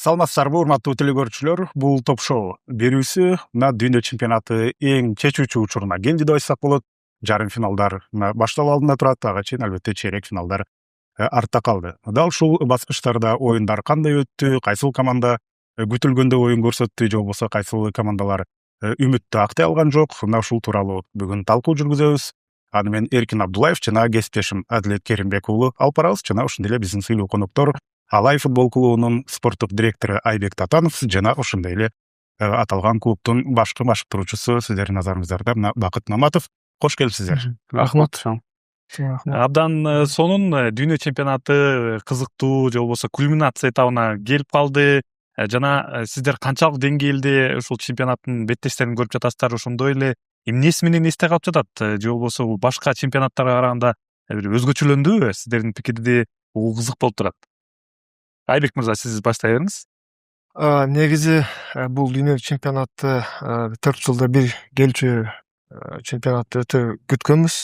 Саламатсыздарбы, урматтуу телекөрүүчүлөр. Бул ток-шоу берүүсү мына дүйнө чемпионаты эң чечүүчү учуруна келди деп айтсак болот. Жарым финалдар башталуу алдында турат, ага чейин албетте чейрек финалдар артта калды. Дал ушул баскычтарда оюндар кандай өттү, кайсыл команда күтүлгөндөй оюн көрсөттү же болбосо кайсыл командалар үмүттү актай алган жок. Мына ушул тууралуу бүгүн талкуу жүргүзөбүз. Аны мен Эркин Абдуллаев жана кесиптешим Адилет Керимбек уулу алып барабыз жана ошондой эле биздин сыйлуу коноктор Алай футбол клубунун спорттук директору Айбек Татанов жана ошондой эле аталган клубдун башкы машыктыруучусу сиздердин назарыңыздарда мына Бакыт Маматов. Кош келипсиздер. Рахмат. Абдан сонун дүйнө чемпионаты кызыктуу же болбосо кульминация этабына келип калды. Жана сиздер канчалык деңгээлде ушул чемпионаттын беттештерин көрүп жатасыздар, ошондой эле эмнеси менен эсте калып жатат же болбосо башка чемпионаттарга караганда бир өзгөчөлөндүбү? Сиздердин пикирди бул кызык болуп турат. Айбек мырза, сиз баштай бериңиз. Негизи бул дүйнө чемпионаты 4 жылда бир келчү чемпионатты өтө күткөнбүз.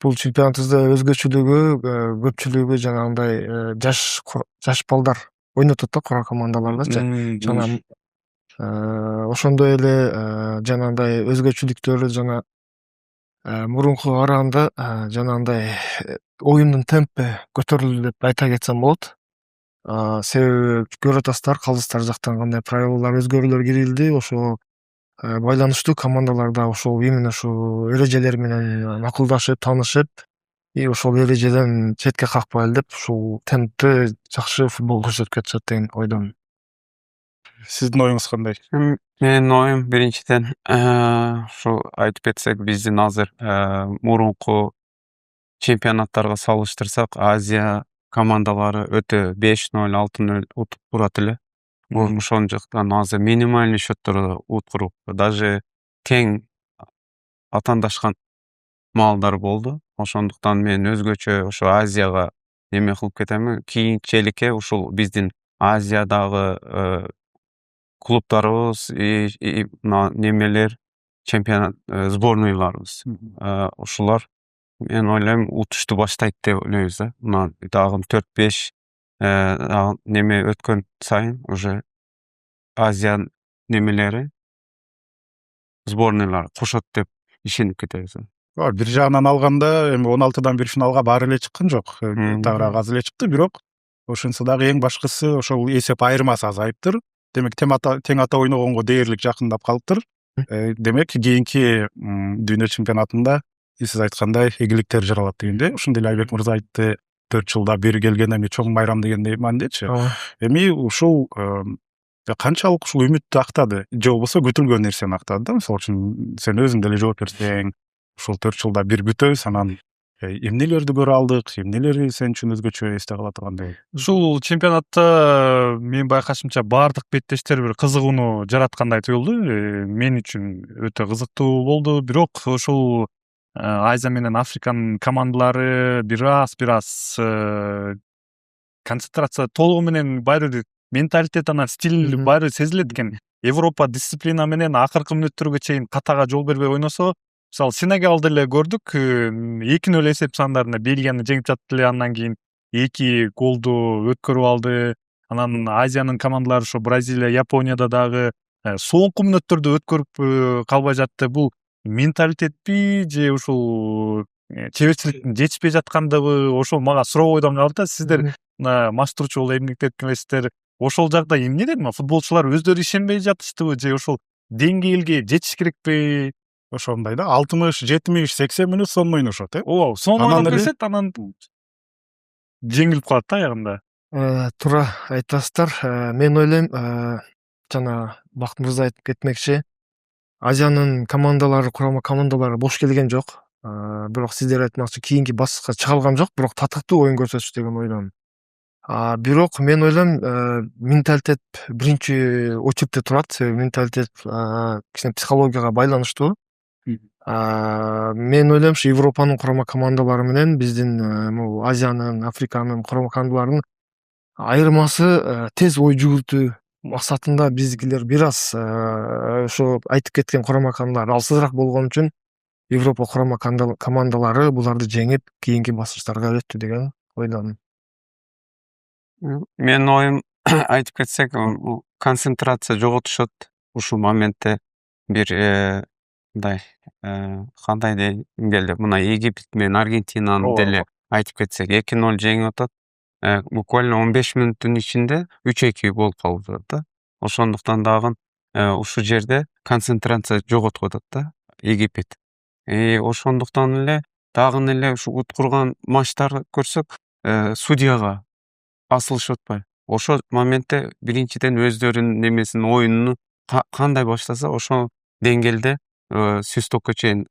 Бул чемпионатыбызда өзгөчөлүгү көпчүлүгү жанагындай жаш балдар ойнотот да, кура командалардачы. Жана ошондой эле жанагындай өзгөчөлүктөрү жана мурункуга караганда жанагындай оюндун темпи көтөрүлдү деп айта кетсем болот. Себеби көрүп атасыздар, калдыстар жактан кандай правилалар өзгөрүүлөр кирилди. Ошо байланыштуу командаларда ошол именно ушул эрежелер менен макулдашып, таанышып, ошол эрежеден четке какпайлы деп ушул темпти жакшы футбол көрсөтүп кетишет деген ойдомун. Сиздин оюңуз кандай? Менин оюм биринчиден ушу айтып кетсек, биздин азыр мурунку чемпионаттарга салыштырсак, Азия командалары өтө 5-0, 6-0 утуп турат эле. Ошон жактан азыр минимальный счёттор уткуруп, даже тең атаандашкан маалдар болду. Ошондуктан мен өзгөчө ошо Азияга неме кылып кетемин. Кийинчерээкке ушул биздин Азиядагы клубдарыбыз, немелер, чемпионат сборнойларыбыз, ушулар мен ойлойм утушту баштайт деп ойлойбуз да. Мына дагы 4-5 неме өткөн сайын уже Азия немелери, сборнойлар кошот деп ишенип кетебиз. Бир жагынан алганда эми 16дан бир финалга баары эле чыккан жок. Тагыраак аз эле чыкты, бирок ошентсе дагы эң башкысы ошол эсеп айырмасы азайыптыр. Демек тең ата ойногонго дээрлик жакындап калыптыр. Демек кийинки дүйнө чемпионатында сиз айткандай ийгиликтер жаралат дегенде, ошондой эле Айбек мырза айтты, 4 жылда бир келген эми чоң майрам дегендей маанидечи. Эми ушул канчалык ушул үмүттү актады же болбосо күтүлгөн нерсени актады да? Мисалы үчүн сен өзүң деле жооп берсең, ушул 4 жылда бир бүтөбүз, анан эмнелерди көрө алдык, эмнелери сен үчүн өзгөчө эсте кала тургандай? Ушул чемпионатта мен байкашымча баардык беттештер бир кызыгууну жараткандай туюлду. Мен үчүн өтө кызыктуу болду. Бирок ушул Азия менен Африканын командалары бир аз концентрация толугу менен баары менталитет, анан стиль баары сезилет экен. Европа дисциплина менен акыркы мүнөттөргө чейин катага жол бербей ойносо, мисалы Сенегалды эле көрдүк, 2-0 эсеп сандарында Бельгияны жеңип жатты эле, андан кийин 2 голду өткөрүп алды. Анан Азиянын командалары ошо Бразилия, Японияда дагы соңку мүнөттөрдө өткөрүп калбай жатты. Бул менталитетпи же ушул чеберчиликтин жетишпей жаткандыгы, ошол мага суроо бойдон калды да. Сиздер машыктыруучу болуп эмгектенип келесиздер. Ошол жакта эмнеден футболчулар өздөрү ишенбей жатыштыбы же ошол деңгээлге жетиш керекпи? Ошондой да, 60, 70, 80 мүнөт сонун ойношот, Ооба, сонун ойноп беришет, анан жеңилип калат да аягында. Туура айтасыздар. Мен ойлойм, жана Бакыт мырза айтып кетмекчи, Азиянын командалары, курама командалары бош келген жок. Бирок сиздер айтмакчы, кийинки баскычка чыга алган жок, бирок татыктуу оюн көрсөтүш деген ойдомун. Бирок мен ойлойм, менталитет биринчи очередте турат. Себеби менталитет кичине психологияга байланыштуу. Мен ойлойм, ушу Европанын курама командалары менен биздин Азиянын, Африканын курама командаларынын айырмасы тез ой жүгүртүү максатында биздикилер бир аз ошо айтып кеткен курама командалар алсызыраак болгон үчүн Европа курама командалары буларды жеңип кийинки баскычтарга өттү деген ойдомун. Менин оюм айтып кетсек, концентрация жоготушат ушул моментте. Бир мындай кандай деңгээлде мына Египет менен Аргентинаны ооба деле айтып кетсек 2-0 жеңип атат. Буквально 15 мүнөттүн ичинде 3-2 болуп калып атат да. Ошондуктан дагы ушул жерде концентрация жоготуп атат да Египет. Ошондуктан эле дагы эле ушу уткурган матчтарды көрсөк, судьяга басылышып атпайбы? Ошол моментте биринчиден өздөрүнүн немесин, оюнуну кандай баштаса, ошол деңгээлде свистокко чейин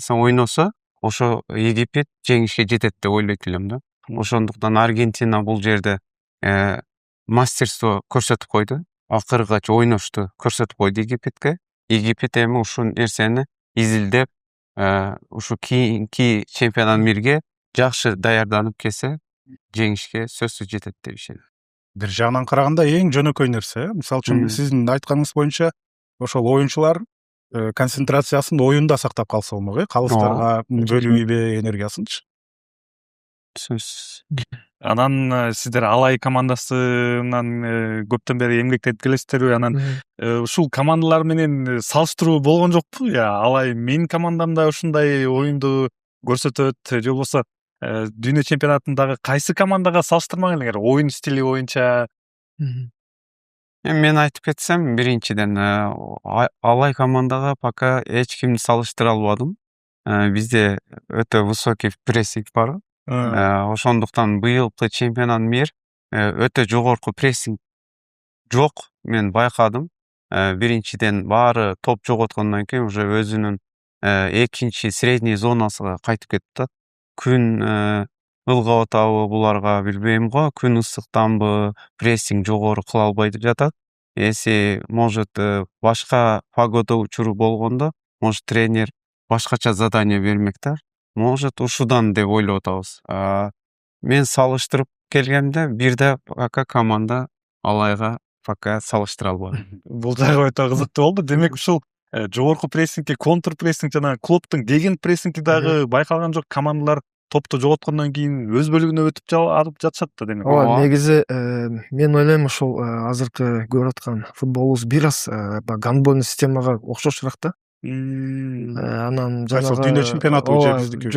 ойносо, ошо Египет жеңишке жетет деп ойлойт элем да. Ошондуктан Аргентина бул жерде мастерство көрсөтүп койду. Акыргача ойношту көрсөтүп койду Египетке. Египет эми ушул нерсени изилдеп, ушу кийинки чемпионат мирге жакшы даярданып келсе, жеңишке сөзсүз жетет деп ишенем. Бир жагынан караганда эң жөнөкөй нерсе, мисалы үчүн сиздин айтканыңыз боюнча, ошол оюнчулар концентрациясын оюнда сактап калса болмок, калыстарга бөлүбөйбү энергиясынчы. Сөзсүз. Анан сиздер Алай командасынан көптөн бери эмгектенип келесиздерби? Анан ушул командалар менен салыштыруу болгон жокпу? Алай менин командамда ушундай оюнду көрсөтөт, же болбосо дүйнө чемпионатындагы кайсы командага салыштырмак элеңер оюн стили боюнча? Мен айтып кетсем, биринчиден Алай командага пока эч кимди салыштыра албадым. Бизде өтө высокий прессинг бар. Ошондуктан быйылкы чемпионат мир өтө жогорку прессинг жок, мен байкадым. Биринчиден баары топ жоготкондон кийин уже өзүнүн экинчи средний зонасына кайтып кетти. Күн ылгап атабы буларга билбейм го, күн ысыктанбы, прессинг жогору кыла албай жатат. Если может башка погода учуру болгондо, может тренер башкача задание бермек да. Может ушудан деп ойлоп атабыз. Мен салыштырып келгенде бирде пока команда Алайга пока салыштыра албадым. Бул жагы өтө кызыктуу болду. Демек ушул жогорку прессингке контр прессинг жана клубтун деген прессинги дагы байкалган жок. Командалар топту жоготкондон кийин өз бөлүгүнө өтүп алып жатышат да демек. Ооба, негизи мен ойлойм ушул азыркы көрүп аткан футболубуз бир аз гандбольный системага окшошураак да. Анан жанагы дүйнө чемпионаты же биздики?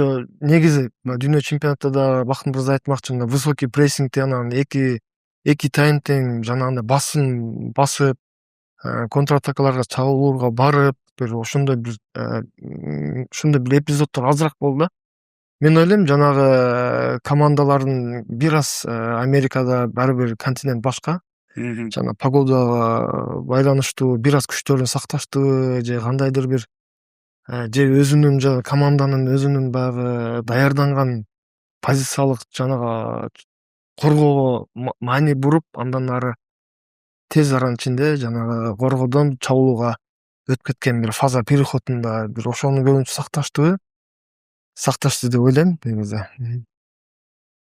Негизи дүйнө чемпионатта да Бактын мырза айтмакчы, высокий прессингде анан эки тайм тең жанагындай басып контратакаларга чабуулга барып, бир ошондой бир эпизоддор азыраак болду да. Мен ойлойм жанагы командалардын бир аз Америкада баары бир континент башка. Жана погодага байланыштуу бир аз күчтөрүн сакташтыбы же кандайдыр бир же өзүнүн жана команданын өзүнүн баягы даярданган позициялык жанагы коргоого маани буруп, андан ары тез аранын ичинде жанагы коргоодон чабуулга өтүп кеткен бир фаза переходунда бир ошону көбүнчө сакташты деп ойлойм негизи.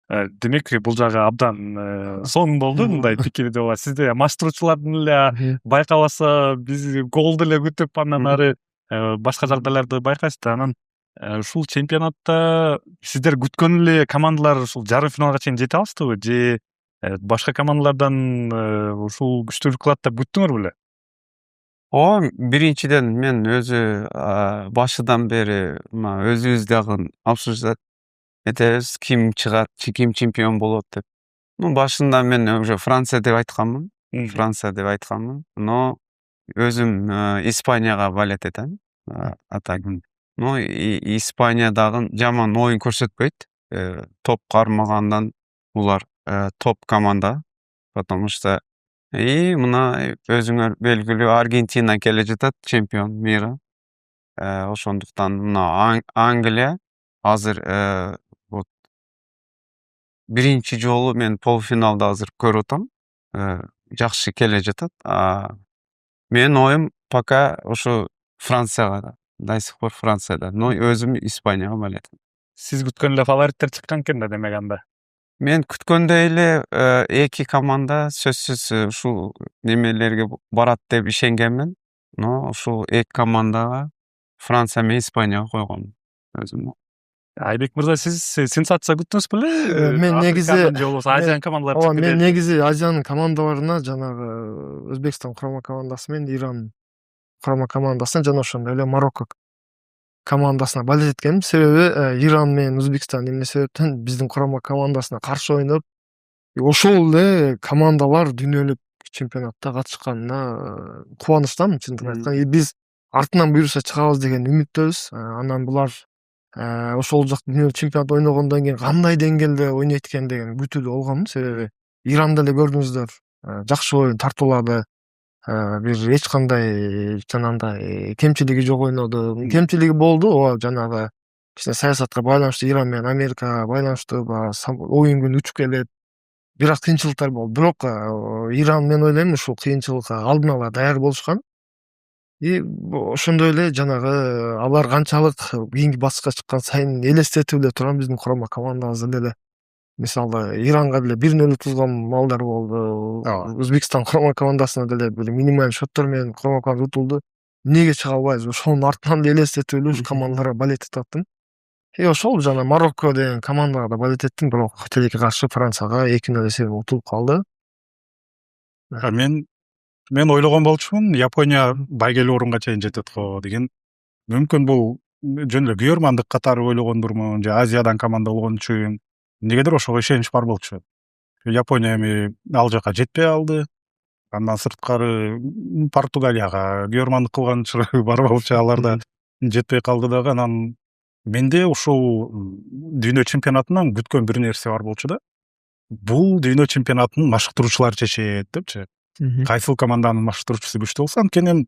Демек бул жагы абдан сонун болду мындай пикирде ооба. Сизде маштыруучулардын эле байкалбаса, биз голду эле күтүп андан ары башка жагдайларды байкайсыз да. Анан ушул чемпионатта сиздер күткөн эле командалар ушул жарым финалга чейин жете алыштыбы же башка командалардан ушул күчтүүлүк кылат деп күттүңөр беле? Ооба, биринчиден мен өзү башыдан бери өзүбүз дагы обсуждать этебиз, ким чыгат, ким чемпион болот деп. Башында мен уже Франция деп айтканмын. Но өзүм Испанияга болеть этем. Испания дагы жаман оюн көрсөтпөйт. Топ кармагандан улар топ команда. Потому что мына өзүңөр белгилүү Аргентина келе жатат чемпион мира. Ошондуктан мына Англия азыр биринчи жолу мен полуфиналда азыр көрүп атам. Жакшы келе жатат. Менин оюм пока ошо Францияга, до сих пор Францияда, но өзүм Испанияга болеть этем. Сиз күткөн эле фавориттер чыккан экен да демек анда. Мен күткөндөй эле эки команда сөзсүз ушул немелерге барат деп ишенгенмин. Но ушул эки командага Франция менен Испанияга койгонмун өзүм. Айбек мырза, сиз сенсация күттүңүз беле? Мен негизи Африканын же болбосо Азиянын командалары ооба, чыгып мен кетет. негизи Азиянын командаларына жанагы Өзбекстан курама командасы менен Иран курама командасына жана ошондой эле Марокко командасына болеть эткенмин. Себеби Иран менен Өзбекстан эмне себептен биздин курама командасына каршы ойноп, ошол эле командалар дүйнөлүк чемпионатта катышканына кубанычтамын, чындыгын айтканда. Биз артынан буюрса чыгабыз деген үмүттөбүз. Анан булар ошол жак дүйнөлүк чемпионат ойногондон кийин кандай деңгээлде ойнойт экен деген күтүүдө болгонмун. Себеби Иранды эле көрдүңүздөр, жакшы оюн тартуулады. Бир эч кандай жанагындай кемчилиги жок ойноду. Кемчилиги болду, ооба, жанагы кичине саясатка байланыштуу, Иран менен Америкага байланыштуу оюн күнү учуп келет. Бир аз кыйынчылыктар болду. Бирок Иран, мен ойлойм, ушул кыйынчылыкка алдын ала даяр болушкан. Ошондой эле жанагы алар канчалык кийинки баскычка чыккан сайын элестетип эле турам биздин курама командабызды деле. Мисалы, Иранга деле 1-0 утулган маалдар болду. Өзбекстан курама командасына деле минималь счеттор менен курама команда утулду. Эмнеге чыга албайбыз? Ошонун артынан эле элестетип эле ушу командаларга болеть этип аттым. Ошол жана Марокко деген командага да болеть эттим, бирок тилекке каршы Францияга 2-0 эсебинен утулуп калды. Мен ойлогон болчумун, Япония байгелүү орунга чейин жетет го деген. Мүмкүн бул жөн эле күйөрмандык катары ойлогондурмун, же Азиядан команда болгон үчүн. Негедир ошого ишенич бар болчу. Япония эми ал жака жетпей алды. Андан сырткары Португалияга күйөрмандык кылган учуру бар болчу, алар да жетпей калды дагы. Анан менде ушул дүйнө чемпионатынан күткөн бир нерсе бар болчу да. Бул дүйнө чемпионатын машыктыруучулар чечет депчи. Кайсыл команданын машыктыруучусу күчтүү болсо, анткени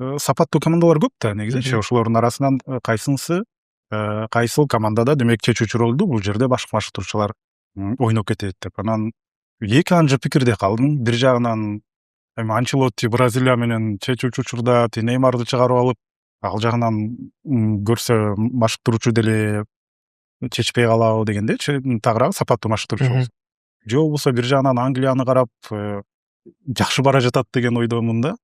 сапаттуу командалар көп да негизи. Ошолордун арасынан кайсыл командада демек чечүүчү ролду бул жерде башка машыктыруучулар ойноп кетет деп. Анан эки анча пикирде калдым. Бир жагынан эми Анчелотти Бразилия менен чечүүчү учурда Неймарды чыгарып алып, ал жагынан көрсө машыктыруучу деле чечпей калабы дегендечи, тагыраак сапаттуу машыктыруучу болсо. Же болбосо бир жагынан Англияны карап жакшы бара жатат деген ойдомун да.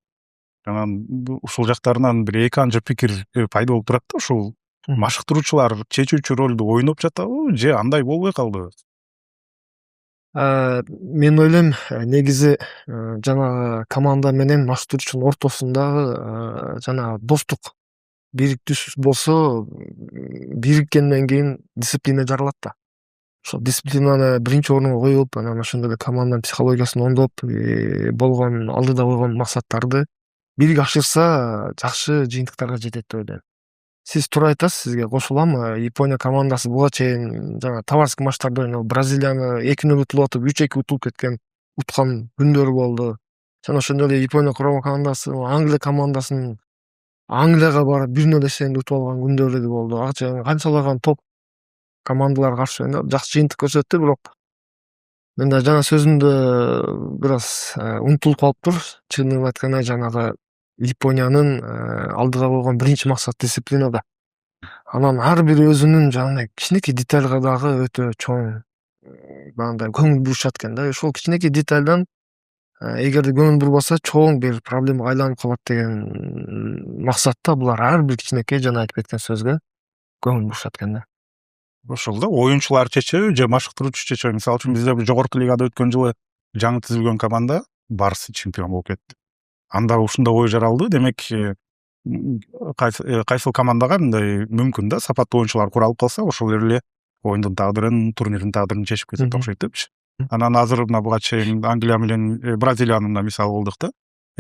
Анан ушул жактарынан бир эки анча пикир пайда болуп турат да. Ушул машыктыруучулар чечүүчү ролду ойноп жатабы же андай болбой калдыбы? Мен ойлойм, негизи жанагы команда менен машыктыруучунун ортосундагы жанагы достук, бириктүү болсо, бириккенден кийин дисциплина жаралат да. Ошол дисциплинаны биринчи орунга коюп, анан ошондой эле команданын психологиясын оңдоп, болгон алдыда койгон максаттарды бирге ашырса, жакшы жыйынтыктарга жетет деп ойлойм. Сиз туура айтасыз, сизге кошулам. Япония командасы буга чейин жана товарский матчтарда ойноп, Бразилияны 2-0 утулуп атып, 3-2 утулуп кеткен, уткан күндөрү болду. Жана ошондой эле Япония курама командасы Англия командасын Англияга барып 1-0 эсебинде утуп алган күндөрү да болду. Канчалаган топ командаларга каршы ойноп, жакшы жыйынтык көрсөттү, бирок мен да жана сөзүмдө бир аз унутулуп калыптыр. Чындыгын айтканда, жанагы Япониянын алдыга койгон биринчи максат дисциплинада. Анан ар бири өзүнүн жанагындай кичинекей детальга дагы өтө чоң баягындай көңүл бурушат экен да. Ошол кичинекей детальдан эгерде көңүл бурбаса, чоң бир проблемага айланып калат деген максатта булар ар бир кичинекей жана айтып кеткен сөзгө көңүл бурушат экен да. Ошол да оюнчулар чечеби же машыктыруучу чечеби? Мисалы үчүн бизде жогорку лигада өткөн жылы жаңы түзүлгөн команда Барс чемпион болуп кетти. Анда ушундай ой жаралды. Демек кайсыл командага мындай мүмкүн да, сапаттуу оюнчулар куралып калса, ошол эле оюндун тагдырын, турнирдин тагдырын чечип кетет окшойт депчи. Анан азыр мына буга чейин Англия менен Бразилиянын да мисалы болдук да.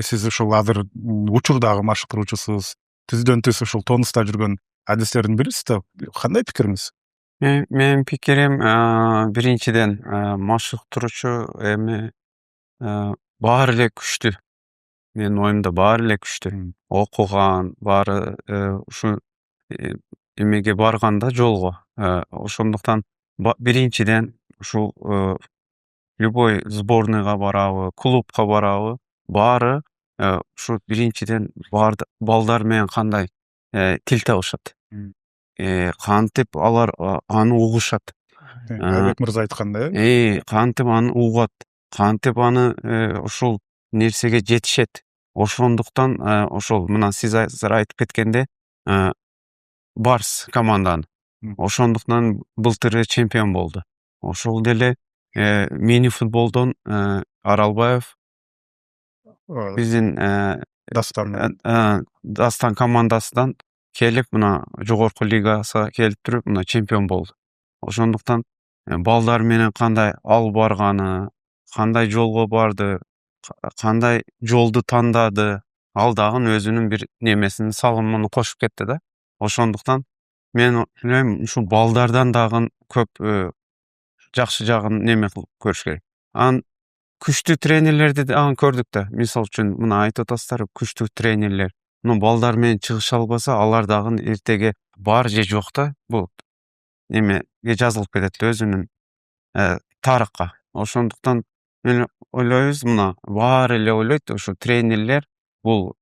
Сиз ушул азыр учурдагы машыктыруучусуз, түздөн түз ушул тонуста жүргөн адистердин бирисиз да. Кандай пикириңиз? Менин пикирим, биринчиден машыктыруучу эми баары эле күчтүү. Менин оюмда баары эле күчтүү. Окуган, баары ушу эмеге барганда жолго. Ошондуктан биринчиден ушул любой сборныйга барабы, клубка барабы, баары ушу биринчиден балдар менен кандай тил табышат. Кантип алар аны угушат. Айбек мырза айткандай, кантип аны угат, кантип аны ушул нерсеге жетишет. Ошондуктан ошол мына сиз азыр айтып кеткенде Барс команданы ошондуктан былтыр чемпион болду. Ошол деле мини футболдон Аралбаев биздин Дастан командасынан келип мына жогорку лигага келип туруп мына чемпион болду. Ошондуктан балдар менен кандай алып барганы, кандай жолго барды, кандай жолду тандады, ал дагы өзүнүн бир немесин салымын кошуп кетти да. Ошондуктан мен ойлойм ушул балдардан дагы көп жакшы жагын неме кылып көрүш керек. Анан күчтүү тренерлерди дагы көрдүк да. Мисалы үчүн мына айтып атасыздар, күчтүү тренерлер. Мына балдар менен чыгыша албаса, алар дагы эртеге бар же жок да бул немеге жазылып кетет өзүнүн тарыхка. Ошондуктан мен ойлойбуз, мына баары эле ойлойт, ушу тренерлер бул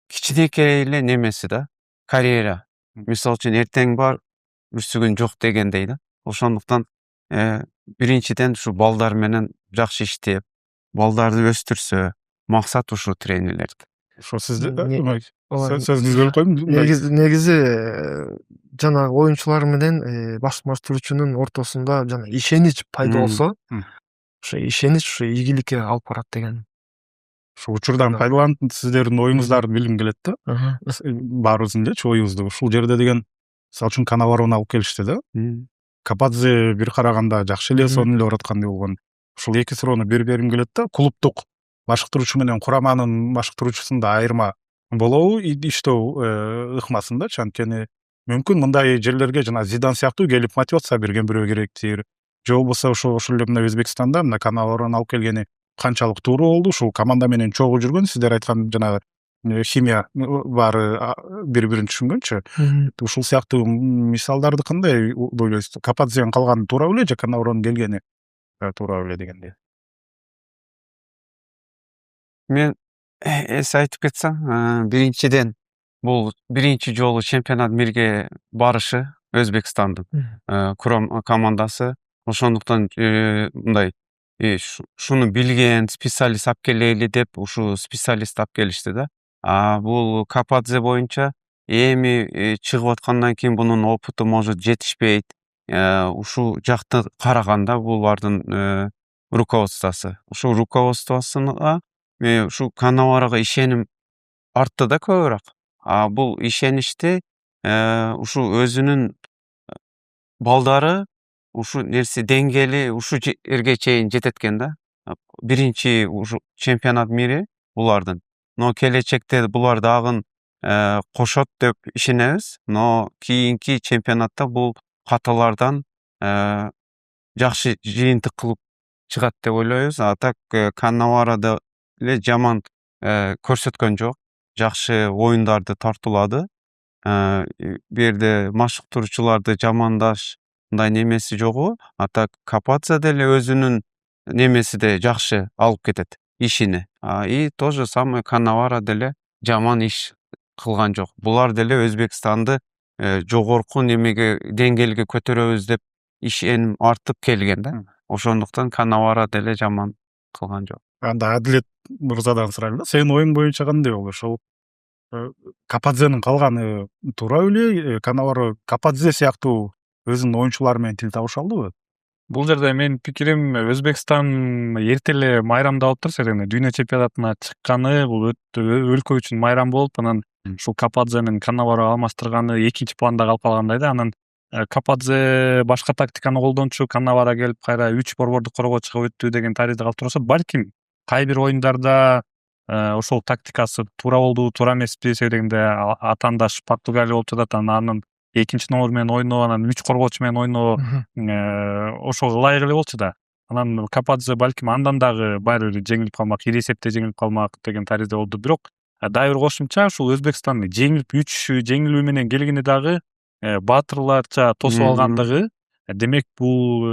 кичинекей эле немеси да, карьера. Мисалы үчүн эртең бар, үсүгүн жок дегендей да. Ошондуктан биринчиден ушу балдар менен жакшы иштеп, балдарды өстүрсө, максат ушу тренерлерди. Ошо сизде Ооба. сөзүңүзгө бөлүп койдум. Негизи жанагы оюнчулар менен баштыруучунун ортосунда жана ишенич пайда болсо, ошо ишенич ушу ийгиликке алып барат деген. Ушул учурдан пайдаланып сиздердин оюңуздарды билгим келет да. Баарыбыздын элечи оюбузду ушул жерде деген, мисалы үчүн Канаваровну алып келишти да. Кападзе бир караганда жакшы эле сонун эле бараткандай болгон. Ушул эки суроону бергим келет да. Клубдук башкаруучу менен кураманын башкаруучусунда айырма болобу, иштөө ыкмасындачы, анткени мүмкүн мындай жерлерге жана Зидан сыяктуу келип мотивация берген бирөө керектир. Же болбосо ошол эле мына Өзбекстанда мына Канаваровну алып келгени канчалык туура болду, ушул команда менен чогуу жүргөн, сиздер айткан жанагы химия баары бири-бирин түшүнгөнчү. Ушул сыяктуу мисалдарды кандай ойлойсуз? Кападзенин калганы туура беле же Канаваровнун келгени туура беле дегендей? Мен эс айтып кетсем, биринчиден бул биринчи жолу чемпионат мирге барышы Өзбекстандын командасы. Ошондуктан мындай шуну билген специалист алып келели деп ушу специалист алып келишти да. Бул Кападзе боюнча эми чыгып аткандан кийин бунун опыту может жетишпейт. Ушул жакты караганда булардын руководствосу. Ушул руководствосуна ушу Канаварага ишеним артты да көбүрөөк. Бул ишеничти ушу өзүнүн балдары ушу нерсе деңгээли ушу жерге чейин жетет экен да. Биринчи ушу чемпионат мири булардын. Но келечекте булар дагы кошот деп ишенебиз. Но кийинки чемпионатта бул каталардан жакшы жыйынтык кылып чыгат деп ойлойбуз. Так Канаварада эле жаман көрсөткөн жок. Жакшы оюндарды тартуулады. Бу жерде машыктыруучуларды жамандаш мындай немеси жогу. Так Кападзе деле өзүнүн немеси де жакшы алып кетет ишини. И то же самое Канавара деле жаман иш кылган жок. Булар деле Өзбекстанды жогорку немеге деңгээлге көтөрөбүз деп ишеним артып келген да. Ошондуктан Канавара деле жаман кылган жок. Анда Адилет мырзадан сурайлы да. Сенин оюң боюнча кандай болду? Ошол Кападзенин калганы туура беле? Канавара Кападзе сыяктуу өзүнүн оюнчулары менен тил табыша алдыбы? Бул жерде менин пикирим, Өзбекстан эрте эле майрамдап атыптыр. Дүйнө чемпионатына чыкканы бул өлкө үчүн майрам болуп, анан ушул Кападзе менен Канавара алмаштырганы экинчи планда калып калгандай да. Анан Кападзе башка тактиканы колдончу, Канавара келип кайра 3 борбордук корго чыгып өттү деген тарихти калып турса, балким кай бир оюндарда ошол тактикасы туура болду, туура эмеспи дегенде атаандаш Португалия болуп жатат, анан экинчи номер менен ойноо, анан 3 коргоочу менен ойноо ошого ылайык эле болчу да. Анан Кападзе балким андан дагы баары бир жеңилип калмак, ири эсепте жеңилип калмак деген тарихти болду. Бирок дагы бир кошумча, ушул Өзбекстан жеңилип 3 жеңилүү менен келгени дагы баатырларча тосуп алгандыгы. Демек бул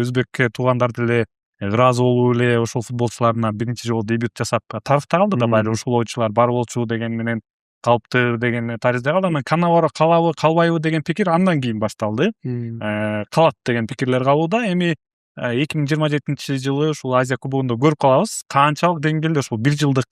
өзбек туугандар деле ыраазы болуп эле ошол футболчуларына биринчи жолу дебют жасап тарыфта калды да, баары ушул оюнчулар бар болчу деген менен калыптыр деген тарихте калды. Анан Канавара калабы калбайбы деген пикир андан кийин башталды. Калат деген пикирлер калууда. Эми 2027-жылы ушул Азия кубогунда көрүп калабыз, канчалык деңгээлде ушул бир жылдык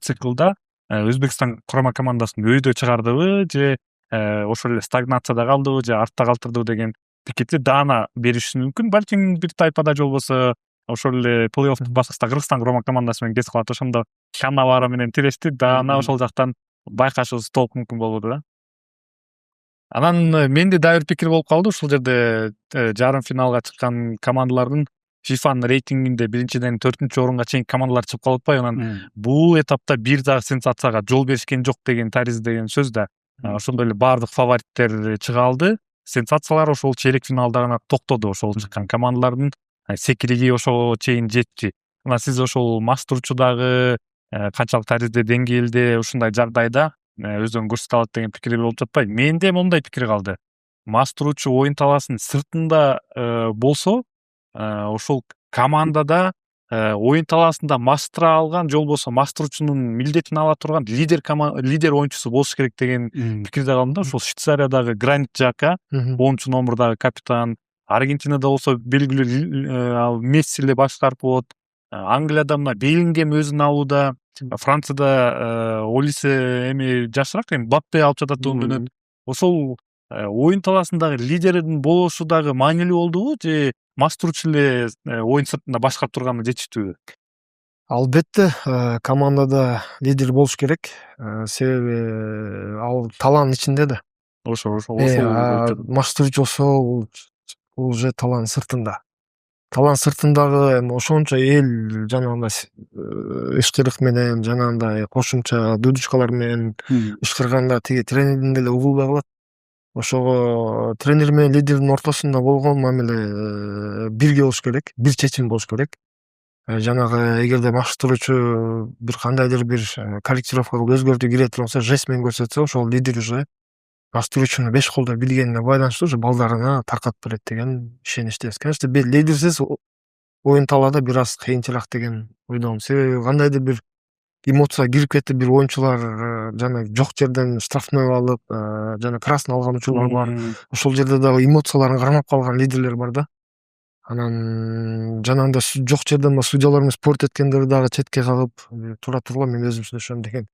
циклда Өзбекстан курама командасын өйдө чыгардыбы же ошол эле стагнацияда калдыбы же артта калтырдыбы деген пикирди даана бериши мүмкүн. Балким бир тайпада же болбосо ошол эле плей-офф баскычта Кыргызстан курама командасы менен kesип калат. Ошондо Канавара менен тирешти, даана ошол жактан байкашыбыз толук мүмкүн болбоду да. Анан менде дагы бир пикир болуп калды. Ушул жерде жарым финалга чыккан командалардын FIFAнын рейтингинде биринчиден 4-орунга чейинки командалар чыгып калып атпайбы? Анан бул этапта бир дагы сенсацияга жол беришкен жок деген таризы деген сөз да. Ошондой эле баардык фавориттер чыга алды. Сенсациялар ошол чейрек финалда гана токтоду. Ошол чыккан командалардын секириги ошого чейин жетти. Анан сиз ошол мастурчу дагы канчалык таризде деңгээлде ушундай жагдайда өздөрүн көрсөтө алат деген пикир болуп жатпайбы? Менде моундай пикир калды. Мастурчу оюн талаасынын сыртында болсо, ошол командада оюн талаасында мастыра алган же болбосо мастырчунун милдетин ала турган лидер оюнчусу болуш керек деген пикирде калдым да. Ошол Швейцариядагы Гранит Жака 10 номурдагы капитан, Аргентинада болсо белгилүү Месси эле башкарып болот. Англияда мына Беллингем өзүн алууда, Францияда Олисе эми жашыраак Мбаппе алып жатат өмүнөт. Ошол оюн талаасындагы лидердин болушу дагы маанилүү болдубу же мастурчу эле оюн сыртында башкарып турганы жетиштүүбү? Албетте командада лидер болуш керек. Себеби ал талаанын ичинде да. Ошол Мастурчу болсо бул уже талаанын сыртында. Талаанын сыртындагы эми ошончо эл жанагындай ишкырык менен, жанагындай кошумча дудушкалар менен ишкырганда тиги тренердин деле угулбай калат. Ошого тренер менен лидердин ортосунда болгон мамиле бирге болуш керек, бир чечим болуш керек. Жанагы эгерде мастурчу бир кандайдыр бир корректировка кылып өзгөртүү кире турган болсо, жест менен көрсөтсө, ошол лидер уже мастурчуну 5 колдой билгенине байланыштуу уже балдарына таркатып берет деген ишеничтебиз. Конечно, лидерсиз оюн талаада бир аз кыйынчыраак деген ойдомун. Себеби кандайдыр бир эмоцияга кирип кетип, бир оюнчулар жана жок жерден штрафной алып, жана красный алган учурлар бар. Ошол жерде дагы эмоцияларын кармап калган лидерлер бар да. Анан жанагындай жок жерден судьялар менен спорт эткендерди дагы четке кагып, туура тургула мен өзүм сүйлөшөм деген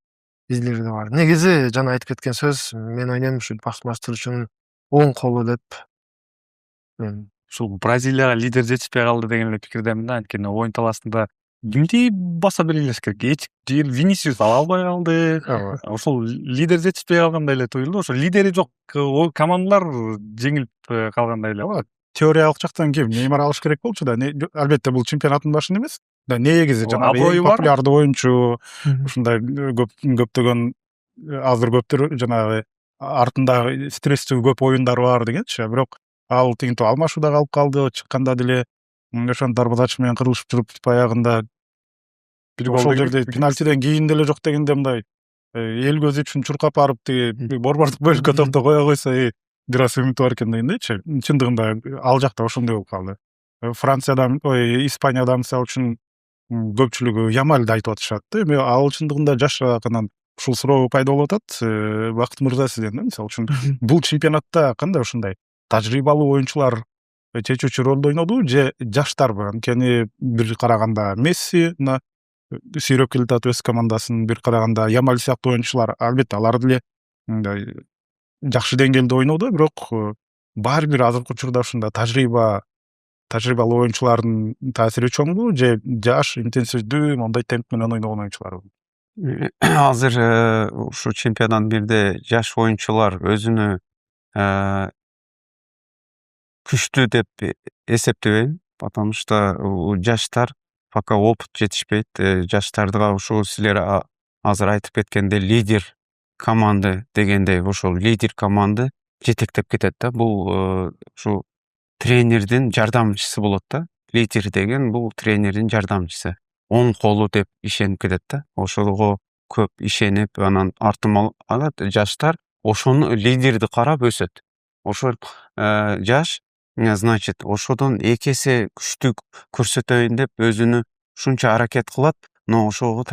издер да бар. Негизи жана айтып кеткен сөз, мен ойлойм ушу мастурчунун оң колу деп. Ушул Бразилияга лидер жетишпей калды деген эле пикирдемин да. Анткени оюн талаасында кимди баса белгилеш керек? Эч Винисиус ала албай калды. Ошол лидер жетишпей калгандай эле туюлду. Ошо лидери жок командалар жеңилип калгандай эле. Теориялык жактан ким Неймар алыш керек болчу да. Албетте бул чемпионаттын башында эмес. Да негизи жанагы популярдуу оюнчу, ушундай көптөгөн азыр көптөр жанагы артында стрессчүү көп оюндар бар дегенчи. Бирок ал тигинтип алмашууда калып калды. Чыкканда деле ошон дарбазач менен кырылышып жүрүп аягында ошол жерде пенальтиден кийин деле жок дегенде мындай эл көзү үчүн чуркап барып тиги борбордук бөлүккө топто кое койсо бир аз үмүт бар экен дегендейчи. Чындыгында ал жакта ошондой болуп калды. Франциядан, Испанияда мисалы үчүн көпчүлүгү Ямальды айтып атышат. Эми ал чындыгында жашыраак, анан ушул суроо пайда болуп атат. Бакыт мырза сизден мисалы үчүн бул чемпионатта кандай ушундай тажрыйбалуу оюнчулар чечүүчү ролду ойнодубу же жаштарбы? Анткени бир караганда Месси сүйрөп келатат өз командасын, бир караганда Ямаль сыяктуу оюнчулар, албетте алар деле мындай жакшы деңгээлде ойноду, бирок баары бир азыркы учурда ушундай тажрыйбалуу оюнчулардын таасири чоңбу же жаш, интенсивдүү, мондай темп менен ойногон оюнчуларбы? Азыр ушу чемпионат бирде жаш оюнчулар өзүнү күчтүү деп эсептебейм, потому что жаштар пока опыт жетишпейт. Жаштарга ушул силер азыр айтып кеткендей лидер команды дегендей, ошол лидер команды жетектеп кетет да. Бул ушу тренердин жардамчысы болот да. Лидер деген бул тренердин жардамчысы, оң колу деп ишенип кетет да. Ошого көп ишенип, анан артым алат. Жаштар ошону лидерди карап өсөт. Ошол жаш, значит, ошодон 2 эсе күчтүү көрсөтөйүн деп өзүнү ушунча аракет кылат, но ошого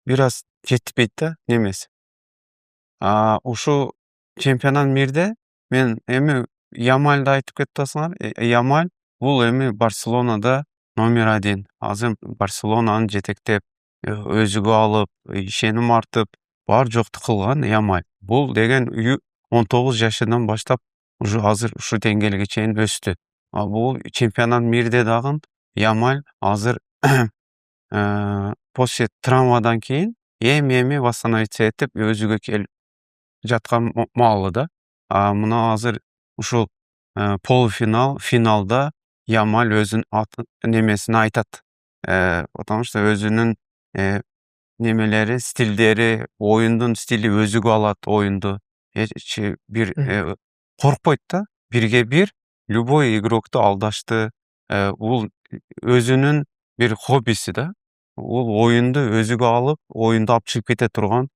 бир аз жетпейт да немеси. Ушу чемпионат бирде мен эми Ямальды айтып кетип атасыңар. Ямаль бул эми Барселонада номер 1. Азыр Барселонаны жетектеп, өзүгө алып, ишеним артып, бар жокту кылган Ямаль. Бул деген 19 жашынан баштап уже азыр ушу деңгээлге чейин өстү. Бул чемпионат мирде дагы Ямаль азыр после травмадан кийин эми восстановиться этип өзүгө келип жаткан маалы да. Мына азыр ушул полуфинал, финалда Ямаль өзүнүн немесин айтат. Потому что өзүнүн немелери, стилдери, оюндун стили өзүгө алат оюнду. Эч бир коркпойт да. Бирге бир любой игрокту алдашты. Бул өзүнүн бир хоббиси да. Бул оюнду өзүгө алып, оюнду алып чыгып кете турган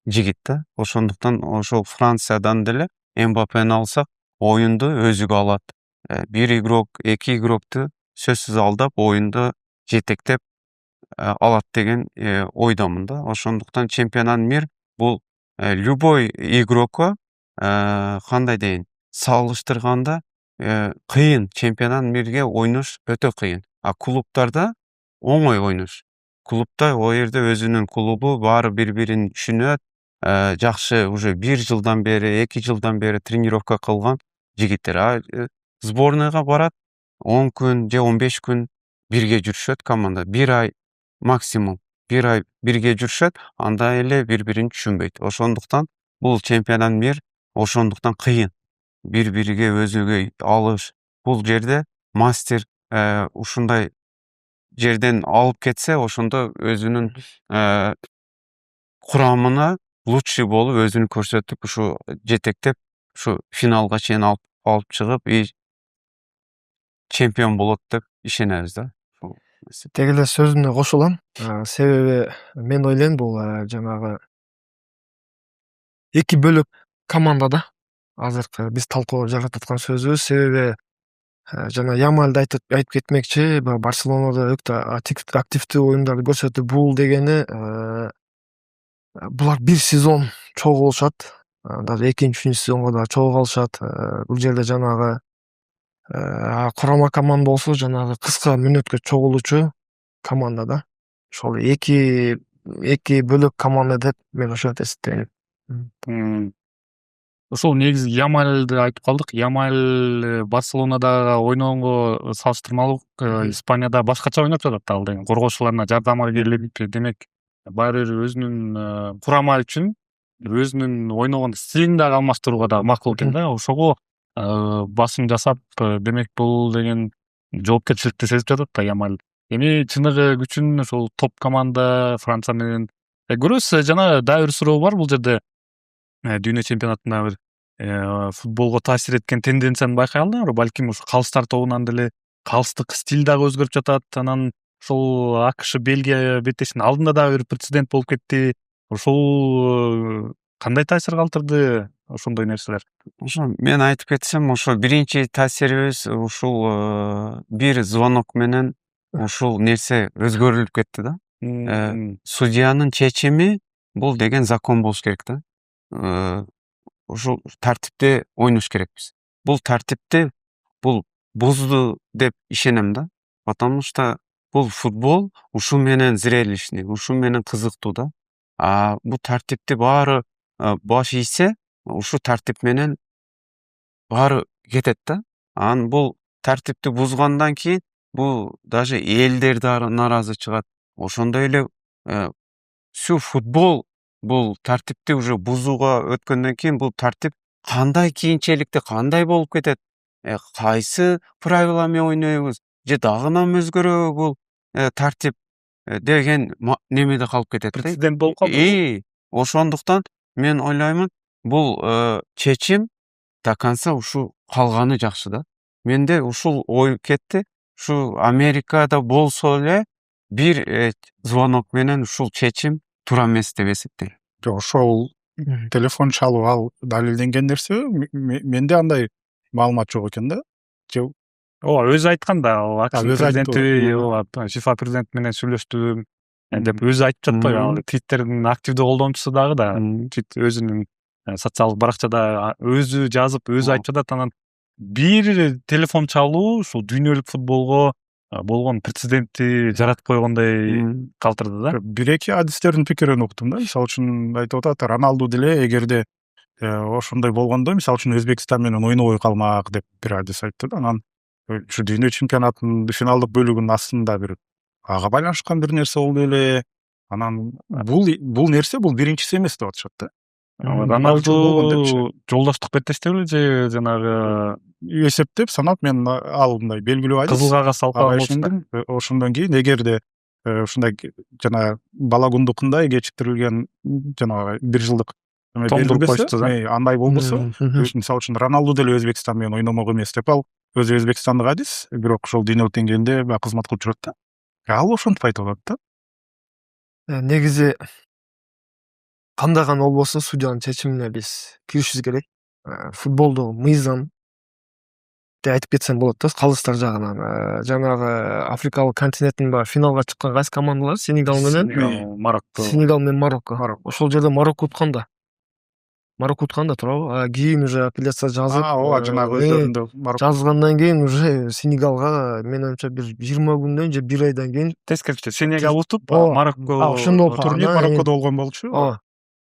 жигит да. Ошондуктан ошол Франциядан деле Эмбапени алсак, оюнду өзүгө алат. Бир игрок, эки игрокту сөзсүз алдап, оюнду жетектеп алат деген ойдомун да. Ошондуктан чемпионат мир бул любой игрокко кандай дейин, салыштырганда кыйын. Чемпионат мирге ойнош өтө кыйын. Клубтарда оңой ойнош. Клубта о жерде өзүнүн клубу баары бири-бирин түшүнөт. Жакшы уже 1 жылдан бери, 2 жылдан бери тренировка кылган жигиттер. Сборныйга барат, 10 күн же 15 күн бирге жүрүшөт команда. 1 ай максимум 1 ай бирге жүрүшөт, анда эле бири-бирин түшүнбөйт. Ошондуктан бул чемпионат мир ошондуктан кыйын. Бири-бириге өзүгө алыш. Бул жерде мастер ушундай жерден алып кетсе, ошондо өзүнүн курамына лучший болуп өзүн көрсөтүп, ушу жетектеп, ушу финалга чейин алып чыгып, чемпион болот деп ишенебиз да. Теги эле сөзүнө кошулам. Себеби мен ойлойм бул жанагы эки бөлөк командада азыркы биз талкуулап жатып аткан сөзүбүз. Себеби жана Ямальды айтып кетмекчи, Барселонада өтө активдүү оюндарды көрсөтүп, бул дегени булар бир сезон чогуу болушат. Даже экинчи, үчүнчү сезонго да чогуу калышат. Бул жерде жанагы курама команда болсо, жанагы кыска мүнөткө чогулуучу команда да. Ошол эки бөлөк команда деп мен ошентип эсептейм. Ошол негизи Ямальды айтып калдык. Ямаль Барселонада ойногонго салыштырмалуу Испанияда башкача ойноп жатат ал деген. Коргоочуларына жардамга келип, демек баары бир өзүнүн курама үчүн өзүнүн ойногон стилин дагы алмаштырууга дагы макул экен да. Ошого басым жасап, демек бул деген жоопкерчиликти сезип жатат да Ямаль. Эми чыныгы күчүн ошол топ команда Франция менен көрөбүз. Жана дагы бир суроо бар бул жерде. Дүйнө чемпионатында бир футболго таасир эткен тенденцияны байкай алдыңарбы? Балким ушу калыстар тобунан деле калыстык стиль дагы өзгөрүп жатат. Анан ошол АКШ Бельгия беттешинин алдында дагы бир прецедент болуп кетти. Ошол кандай таасир калтырды ошондой нерселер? Ошо мен айтып кетсем, ошо биринчи таасирибиз ушул бир звонок менен ушул нерсе өзгөрүлүп кетти да. Судьянын чечими бул деген закон болуш керек да. Ушул тартипте ойнош керекпиз. Бул тартипти бул бузду деп ишенем да. Потому что бул футбол ушул менен зрелищный, ушул менен кызыктуу да. Бул тартипти баары баш ийсе, ушул тартип менен баары кетет да. Анан бул тартипти бузгандан кийин бул даже элдер да наразы чыгат. Ошондой эле всю футбол бул тартипти уже бузууга өткөндөн кийин бул тартип кандай кийинчеликте кандай болуп кетет? Кайсы правила менен ойнойбуз? Же дагынам өзгөрөбү бул тартип деген немеде калып кетет. Прецедент болуп калды. Ошондуктан мен ойлоймун, бул чечим до конца ушу калганы жакшы да. Менде ушул ой кетти. Ушу Америкада болсо эле бир звонок менен ушул чечим туура эмес деп эсептейм. Ошол телефон чалуу ал далилденген нерсеби? Менде андай маалымат жок экен да. Ооба, өзү айткан да, АКШ президенти, ФИФА президенти менен сүйлөштүм деп өзү айтып жатпайбы? Ал Twitter'дин активдүү колдонуучусу дагы да, өзүнүн социалдык баракчада өзү жазып, өзү айтып жатат. Анан бир телефон чалуу ушул дүйнөлүк футболго болгон прецедентти жаратып койгондой калтырды да. Бир эки адистердин пикирин уктум да. Мисалы үчүн айтып атат, Роналду деле эгерде ошондой болгондо мисалы үчүн Өзбекстан менен ойнобой калмак деп бир адис айтты да. Анан ушу дүйнө чемпионатынын финалдык бөлүгүнүн астында бир ага байланышкан бир нерсе болду эле. Анан бул нерсе бул биринчиси эмес деп атышат да. болгон депчи. Роналду жолдоштук беттештеби же жанагы Эсептеп санап мен ал мындай белгилүү адис. кызыл кагаз алкаган болчу да? ишендим. Ошондон кийин эгерде ушундай жана бала күндүкүндай кечиктирилген жанагы бир жылдык Тоңдуруп коюшту да. андай болбосо, мисалы үчүн Роналду деле Өзбекстан менен ойномок эмес деп ал өзү Өзбекстандык адис, бирок ошол дүйнөлүк деңгээлде баягы кызмат кылып жүрөт да. Ал ошентип айтып атат да. Негизи кандай гана болбосун судьянын чечимине биз киришибиз керек. Футболду мыйзам деп айтып кетсем болот да, калыстар жагынан. Жанагы Африкалык континенттин баягы финалга чыккан кайсы командалар? Сенегал менен Марокко. Ошол жерде Марокко уткан да туурабы? Кийин уже апелляция жазып, ооба, жанагы өздөрүндө Марокко жазгандан кийин уже Сенегалга менин оюмча бир 20 күндөн же 1 айдан кийин Тескерисинче Сенегал утуп, Ооба. Марокко Ошондо болуп турнир калган. Мароккодо болгон болчу. Ооба.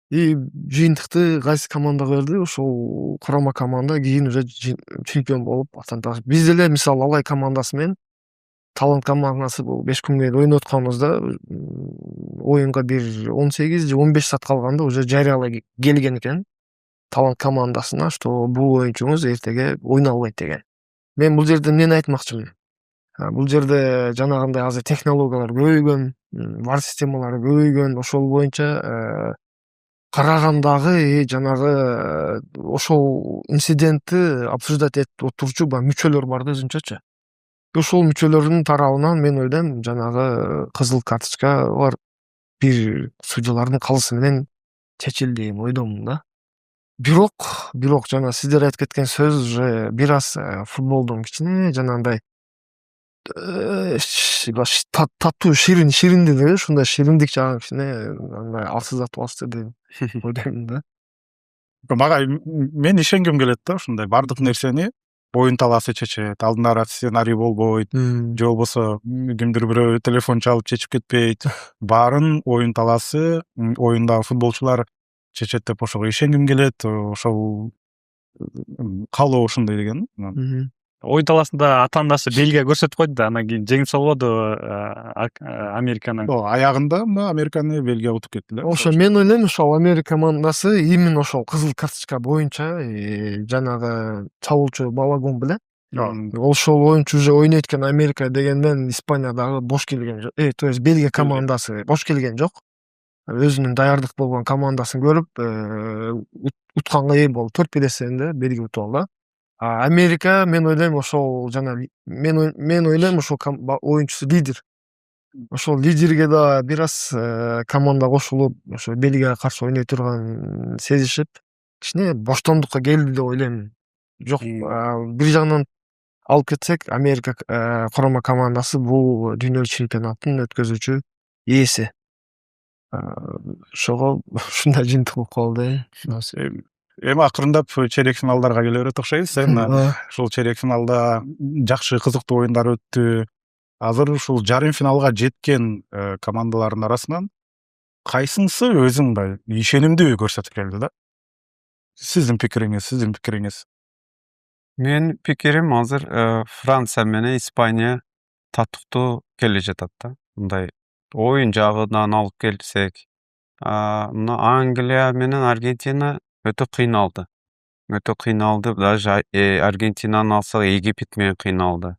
И жыйынтыкты кайсы командага берди? Ошол курама команда кийин уже чемпион болуп аттанды. Биз деле мисалы Алай командасы менен Талант командасы бул 5 күнгө ойноп атканыбызда оюнга бир 18 же 15 саат калганда уже жарыялай келген экен Талант командасына, что бул оюнчуңуз эртеге ойной албайт деген. Мен бул жерде эмнени айтмакчымын? Бул жерде жанагындай азыр технологиялар көбөйгөн, VAR системалары көбөйгөн, ошол боюнча карагандагы жанагы ошол инцидентти обсуждать этип отурчу мүчөлөр бар да өзүнчөчү. Ошол мүчөлөрдүн тарабынан мен ойлойм жанагы кызыл карточкалар бир судьялардын калысы менен чечилди деп ойдомун да. Бирок жана сиздер айтып кеткен сөз уже бир аз футболдун кичине жанагындай татуу шириндиги, ушундай шириндик жагын кичине андай алсыздатып алышты деп ойлойм да. Мага мен ишенгим келет да, ушундай бардык нерсени оюн талаасы чечет, алдында сценарий болбойт, же болбосо кимдир бирөө телефон чалып чечип кетпейт. Баарын оюн талаасы, оюндагы футболчулар чечет деп ошого ишенгим келет. Ошол каалоо ушундай деген. Оюн талаасында атаандашы Бельгия көрсөтүп койду да, анан кийин жеңип салбады Американы. Аягында Американы Бельгия утуп кетти да. Ошо мен ойлойм, ошол Америка командасы именно ошол кызыл карточка боюнча жанагы чабуучу Балагон беле ошол оюнчу уже ойнойт экен Америка дегенден Испания дагы бош келген жок. То есть Бельгия командасы бош келген жок. Өзүнүн даярдык болгон командасын көрүп утканга ээ болду. 4-1 эсебинде Бельгия утуп алды. Америка мен ойлойм ошол жана мен ойлойм ошол оюнчусу лидер. Ошол лидерге да бир аз команда кошулуп, ошо Бельгияга каршы ойной турган сезишип, кичине боштондукка келди деп ойлойм. Жок, бир жагынан алып кетсек, Америка курама командасы бул дүйнөлүк чемпионаттын өткөзүүчү ээси. Ошого ушундай жыйынтык болуп калды. Эми акырындап чейрек финалдарга келе берет окшойбуз. Ушул чейрек финалда жакшы кызыктуу оюндар өттү. Азыр ушул жарым финалга жеткен командалардын арасынан кайсынысы өзүн мындай ишенимдүү көрсөтүп келди да? Сиздин пикириңиз? Менин пикирим азыр Франция менен Испания татыктуу келе жатат да. Мындай оюн жагынан алып келсек, мына Англия менен Аргентина өтө кыйналды. Даже Аргентинаны алсак, Египет менен кыйналды.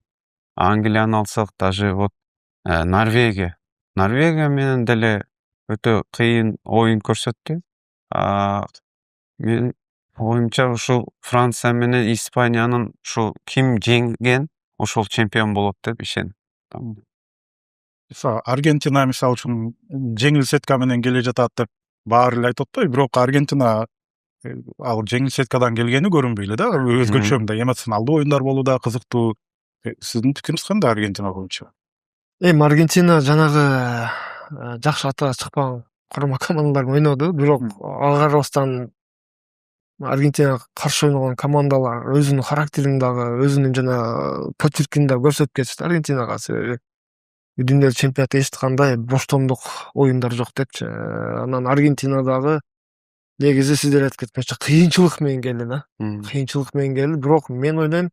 Англияны алсак, даже вот Норвегия менен деле өтө кыйын оюн көрсөттү. Мен оюмча ушул Франция менен Испаниянын ушул ким жеңген, ошол чемпион болот деп ишенем. Аргентина мисалы үчүн жеңил сетка менен келе жатат деп баары эле айтып атпайбы, бирок Аргентина ал жеңил сеткадан келгени көрүнбөй эле да. Өзгөчө мындай эмоционалдуу оюндар болууда, кызыктуу. Сиздин пикириңиз кандай Аргентина боюнча? Аргентина жанагы жакшы атага чыкпаган курама командалар ойноду, бирок ага карабастан Аргентинага каршы ойногон командалар өзүнүн характерин дагы, өзүнүн жана почеркин да көрсөтүп кетишти Аргентинага. Себеби дүйнөлүк чемпионатта эч кандай боштондук оюндар жок депчи. Анан Аргентина дагы негизи сиздер айтып кеткенче кыйынчылык менен келди да. Мм. Кыйынчылык менен келди, бирок мен ойлойм,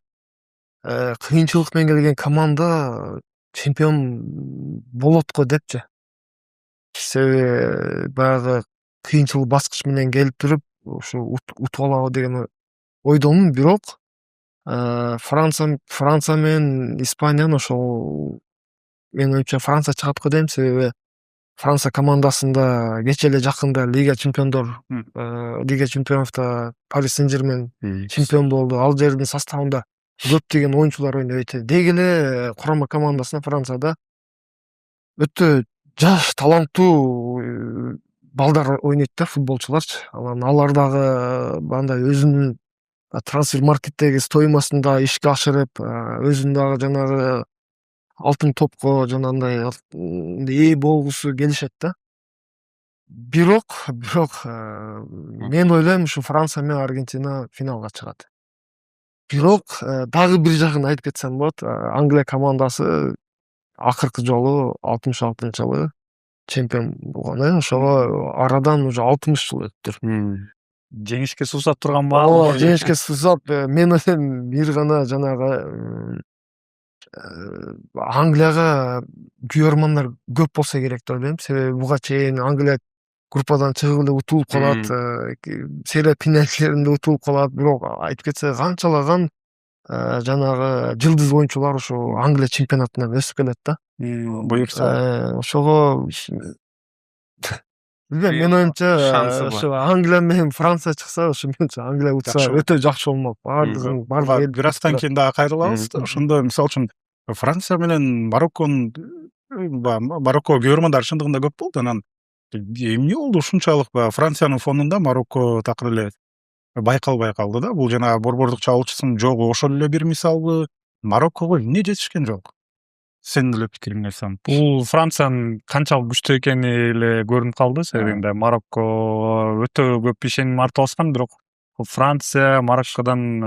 кыйынчылык менен келген команда чемпион болот го депчи. Себеби баягы кыйынчыл баскыч менен келип туруп ушу утуп алабы деген ойдомун, бирок Франция менен Испанияны ошол менин оюмча Франция чыгат го дейм, себеби Франция командасында кечээ эле жакында Лига чемпионовдо Пари Сен-Жермен чемпион болду. Ал жердин составында көптөгөн оюнчулар ойнойт. Деги эле курама командасында Францияда өтө жаш, таланттуу балдар ойнойт да, футболчуларчы. Анан алар дагы андай өзүнүн трансфер маркеттеги стоимостун да ишке ашырып, өзүнүн дагы жанагы алтын топко жанагындай ээ болгусу келишет да. Бирок мен ойлойм ушу Франция менен Аргентина финалга чыгат. Бирок дагы бир жагын айтып кетсем болот. Англия командасы акыркы жолу 66-жылы чемпион болгон. Ошого арадан уже 60 жыл өттүр. Жеңишке суусап турган Ооба, маал. жеңишке суусап, мен ойлойм бир гана жанагы Англияга күйөрмандар көп болсо керек деп ойлойм. Себеби буга чейин Англия группадан чыгып эле утулуп калат, серия пенальтилеринде утулуп калат. Бирок айтып кетсе канчалаган жанагы жылдыз оюнчулар ушу Англия чемпионатынан өсүп келет да. Буюрса. Ошого билбейм, мен оюмча Шансы бар. ошо Англия менен Франция чыкса, ошо менимче Англия утса Жакшы болот. өтө жакшы болмок. Бардыгын Бир аздан кийин дагы кайрылабыз. Ошондо мисалы үчүн Франция менен Марокконун Марокко күйөрмандар чындыгында көп болду. Анан эмне болду ушунчалык Франциянын фонунда Марокко такыр эле байкалбай калды да. Бул жанагы борбордук чабуулчусунун жогу ошол эле бир мисалбы? Мароккого эмне жетишкен жок? Сенин эле пикириңди айтсаң. Бул Франциянын канчалык күчтүү экени эле көрүнүп калды. Себеби Марокко өтө көп ишеним артып алышкан, бирок Франция Мароккодон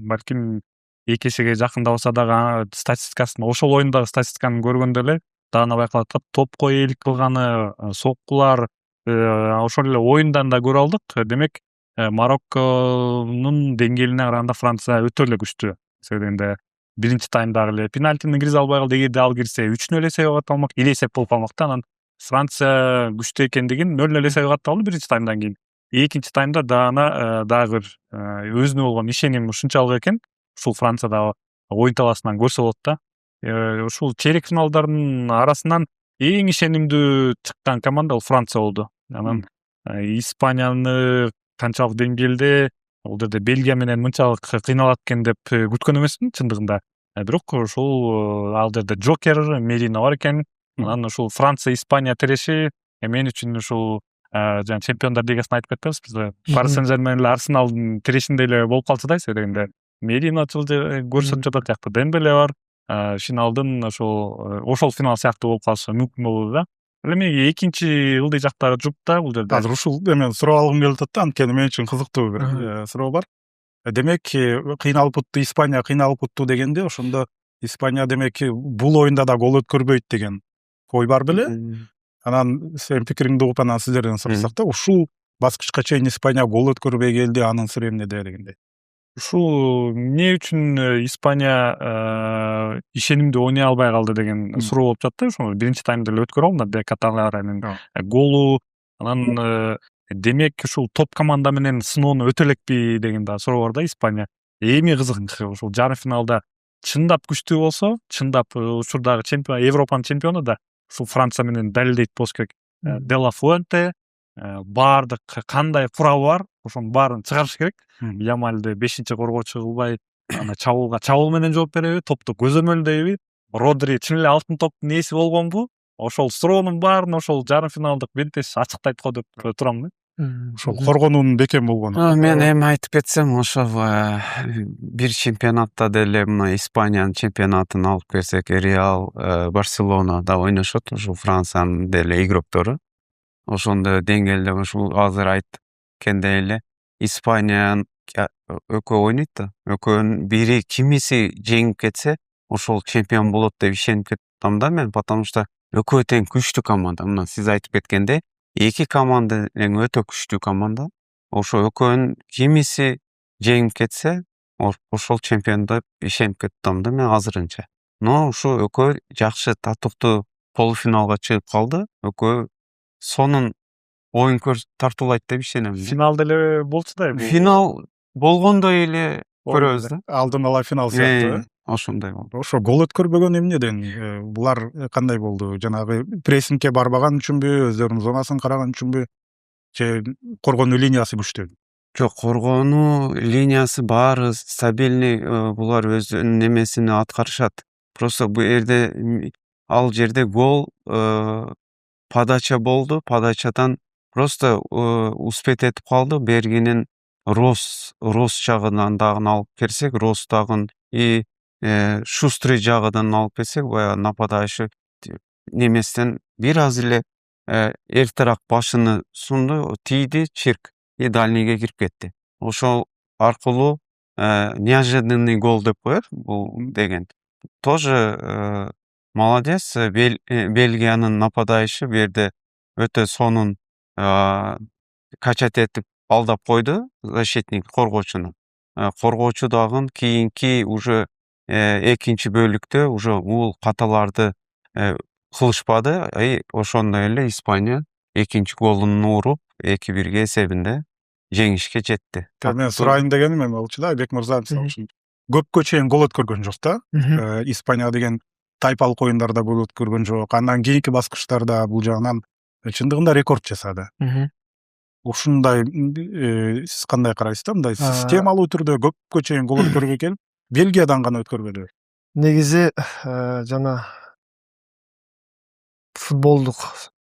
балким 2 эсеге жакындап алса дагы статистикасын, ошол оюндагы статистиканы көргөндө эле дагы байкалат да. Топко ээлик кылганы, соккулар, ошол эле оюндан да көрө алдык. Демек, Марокконун деңгээлине караганда Франция өтө эле күчтүү. Себеби биринчи таймдагы эле пенальтини киргизе албай калды. Эгерде ал кирсе 3-0 эсеп болуп калмак, или эсеп болуп калмак да. Анан Франция күчтүү экендигин 0-0 эсеп калды биринчи таймдан кийин. Экинчи таймда дагы бир өзүнө болгон ишеним ушунчалык экен. Ушул Францияда оюн талаасынан көрсө болот да. Ушул чейрек финалдардын арасынан эң ишенимдүү чыккан команда бул Франция болду. Анан Испанияны канчалык деңгээлде, ал жерде Бельгия менен мынчалык кыйналат экен деп күткөн эмесмин чындыгында. Бирок ушул ал жерде Джокер, Мерино бар экен. Анан ушул Франция Испания тиреши мен үчүн ушул жана чемпиондар лигасын айтып кетпебиз. Биз Пари Сен-Жермен эле Арсеналдын тирешинде эле болуп калчу да, себеби Мерино көрсөтүп жатат, жакта Дембеле бар. Финалдын ошол финал сыяктуу болуп калышы мүмкүн болду да. Ал эми экинчи ылдый жактагы жупта бул жерде Азыр ушул эме суроо алгым келип атат да, анткени мен үчүн кызыктуу бир суроо бар. Демек, кыйналып утту, Испания кыйналып утту дегенде, ошондо Испания демек бул оюнда да гол өткөрбөйт деген ой бар беле? Анан сенин пикириңди угуп, анан сиздерден сурасак да, ушул баскычка чейин Испания гол өткөрбөй келди, анын сыры эмнеде дегендей. Ушул эмне үчүн Испания ишенимдүү ойной албай калды деген суроо болуп жатты. Ошол биринчи таймда эле өткөрө алды Де Каталаранын голу. Анан демек ушул топ команда менен сыноону өтө элекпи деген да суроо бар да Испания. Эми кызык, ушул жарым финалда чындап күчтүү болсо, чындап учурдагы чемпион, Европанын чемпиону да ушул Франция менен далилдейт болуш керек. Де Ла Фуэнте баардык кандай куралы бар, ошонун баарын чыгарыш керек. Ямальды 5-чи коргоочу кылбай, ана чабуул менен жооп береби, топту көзөмөлдөйбү? Родри чын эле алтын топтун ээси болгонбу? Ошол суроонун баарын ошол жарым финалдык бентеш ачыктайт го деп турам да. Ошол коргонуунун бекем болгону. Мен эми айтып кетсем, ошол бир чемпионатта деле мына Испаниянын чемпионатын алып келсек, Реал, Барселона да ойношот, ушул Франциянын деле игроктору. Ошондой деңгээлде ушул азыр айткендей эле Испания экөө ойнойт да. Экөөнүн бири кимиси жеңип кетсе, ошол чемпион болот деп ишенип кетем да мен, потому что экөө тең күчтүү команда. Мына сиз айтып кеткендей, эки команда эң өтө күчтүү команда. ошо экөөнүн кимиси жеңип кетсе, ошол чемпион деп ишенип кеттим да мен азырынча. Но ушу экөө жакшы татыктуу полуфиналга чыгып калды. Экөө сонун оюн тартуулайт деп ишенем. Финал деле болчу да. Финал болгондой эле көрөбүз да. Алдын ала финал сыяктуу. Ошондой болду. Ошо гол өткөрбөгөн эмнеден? Булар кандай болду? Жанагы прессингке барбаган үчүнбү, өздөрүнүн зонасын караган үчүнбү, же коргонуу линиясы күчтүүбү? Жок, коргонуу линиясы баары стабильный, булар өзүнүн немесини аткарышат. Просто бу жерде ал жерде гол подача болду. Подачадан просто успеть этип калды. Бергинин Рос жагынан дагы алып келсек, Рос дагы и Шустрый жагынан алып келсек, баягы нападающий неместен бир аз эле эртерээк башыны сунду, тийди, чирк и дальныйга кирип кетти. Ошол аркылуу неожиданный гол деп коет бул деген. Тоже молодец. Бельгиянын нападающий бу жерде өтө сонун качать этип алдап койду защитник, коргоочуну. Коргоочу дагы кийинки уже экинчи бөлүктө уже бул каталарды кылышпады. Ошондой эле Испания экинчи голун уруп 2-1 эсебинде жеңишке жетти. Мен сурайын дегеним эме болчу да, Айбек мырза, мисалы үчүн көпкө чейин гол өткөргөн жок да. Испания деген тайпалык оюндарда гол өткөргөн жок. Андан кийинки баскычтарда бул жагынан чындыгында рекорд жасады. Ушундай сиз кандай карайсыз да? Мындай системалуу түрдө көпкө чейин гол өткөргө келип, Бельгиядан гана өткөрбөдү. Негизи жана футболдук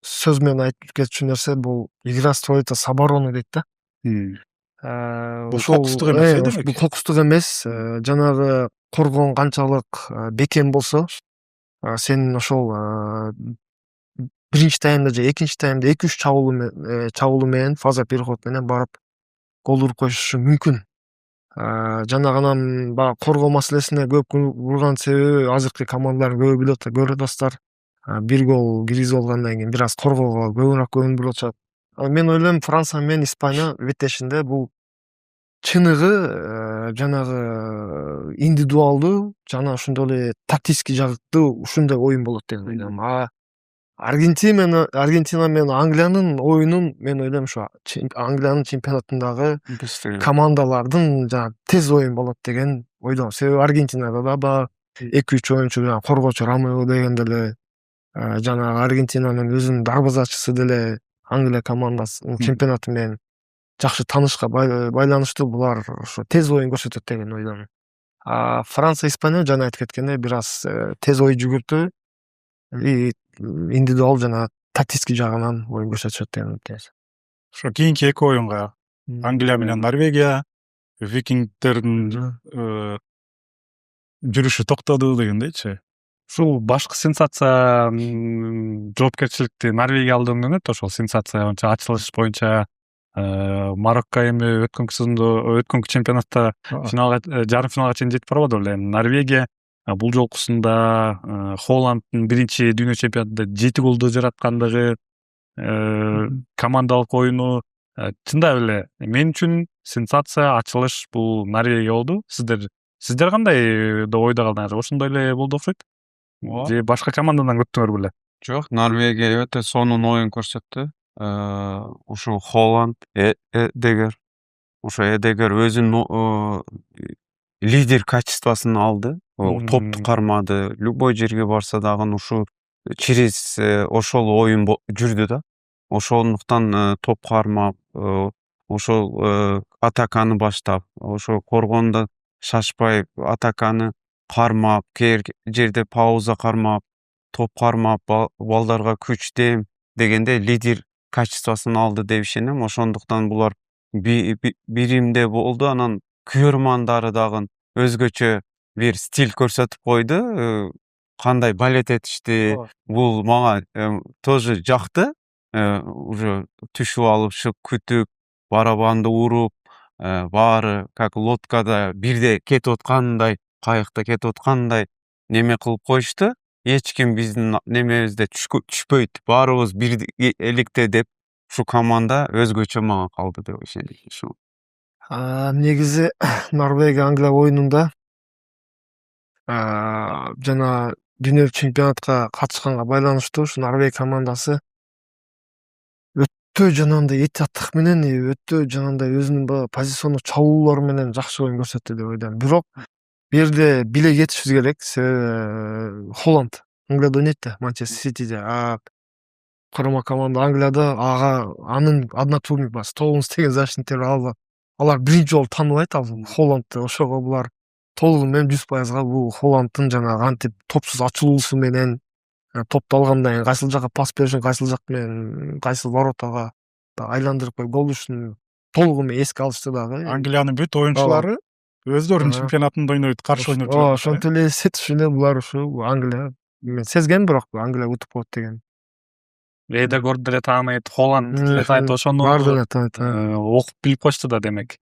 сөз менен айтып кетчү нерсе бул игра строится с обороны дейт да. Бул фокустук эмес, демек. Бул фокустук эмес. Жанагы коргоон канчалык бекем болсо, сен ошол биринчи таймда же экинчи таймда 2-3 чабуулу менен, фаза переход менен барып гол уруп коюшу мүмкүн. Жанагы анан баягы коргоо маселесине көп урган себеби азыркы командалардын көбү билип атасыздар. Бир гол киргизип алгандан кийин бир аз коргоого көбүрөөк көңүл буруп атышат. Мен ойлойм, Франция менен Испания беттешинде бул чыныгы жанагы индивидуалдуу жана ошондой эле тактический жактуу ушундай оюн болот деп ойлойм. Аргентина менен Англиянын оюнун мен ойлойм ушу Англиянын чемпионатындагы командалардын жанагы тез оюн болот деген ойдомун. Себеби Аргентинада да баягы 2-3 оюнчу коргоочу Ромео деген деле жанагы Аргентинанын өзүнүн дарбазачысы деле Англия командасынын чемпионаты менен жакшы таанышка байланыштуу. Булар ошо тез оюн көрсөтөт деген ойдомун. Франция, Испания жана айтып кеткендей бир аз тез ой жүгүртүү и индивидуал жана тактический жагынан оюн көрсөтүшөт деген үмүттөнөбүз. Ошо кийинки эки оюнга Англия менен Норвегия, викингдердин жүрүшү токтоду дегендейчи. Ушул башкы сенсация жоопкерчиликти Норвегия алды эмнет. Ошол сенсация боюнча, ачылыш боюнча Марокко эми өткөнкү чемпионатта финалга, жарым финалга чейин жетип барбады беле. Норвегия бул жолкусунда Холланддын биринчи дүйнө чемпионатында 7 голду жараткандыгы, командалык оюну чындап эле мен үчүн сенсация, ачылыш бул Норвегия болду. Сиздер кандай ойдо калдыңар? Ошондой эле болду окшойт. Же башка командадан күттүңөр беле? Жок, Норвегия өтө сонун оюн көрсөттү. Ушу Холланд, Эдегер өзүнүн лидер качествосын алды. Топту кармады. Любой жерге барса дагы ушу через ошол оюн жүрдү да. Ошондуктан топ кармап, ошол атаканы баштап, ошо коргондо шашпай атаканы кармап, кээ жерде пауза кармап, топ кармап, балдарга күч дем дегенде лидер качествосын алды деп ишенем. Ошондуктан булар биримде болду. Анан күйөрмандары дагы өзгөчө бир стиль көрсөтүп койду. Кандай балет этишти, бул мага тоже жакты. Уже түшүп алып, күтүп, барабанды уруп, баары как лодкада бирде кетип аткандай, кайыкта кетип аткандай неме кылып коюшту. Эч ким биздин немебизде түшпөйт, баарыбыз бир эликте деп ушу команда өзгөчө мага калды деп ишенем. Ушу негизи Норвегия Англия оюнунда жана дүйнөлүк чемпионатка катышканга байланыштуу ушу Норвегия командасы өтө жанагындай этияттык менен өтө жанагындай өзүнүн баягы позициондук чабуулары менен жакшы оюн көрсөттү деп ойлойм. Бирок бул жерде биле кетишибиз керек. Себеби Холланд Англияда ойнойт да, Манчестер Ситиде. Курама команда Англияда анын одноклубник бар. Стоунс деген защитниктер алар биринчи жолу тааныбайт ал Холландты. Ошого булар толугу менен 100%га бул Холландтын жанагы кантип топсуз ачылуусу менен топду алгандан кийин кайсыл жака пас беришин, кайсыл жак менен кайсыл воротага айландырып коюп гол урушун толугу менен эске алышты дагы. Англиянын бүт оюнчулары өздөрүнүн чемпионатында ойнойт, каршы ойноп жүрөт. Ошентип эле эсетишип эле булар ушу Англия мен сезгем, бирок Англия утуп болот деген. Эдегорд деле тааныйт, Холланд деле тааныйт, ошону Баардыгы тааныйт. окуп билип койчу да демек.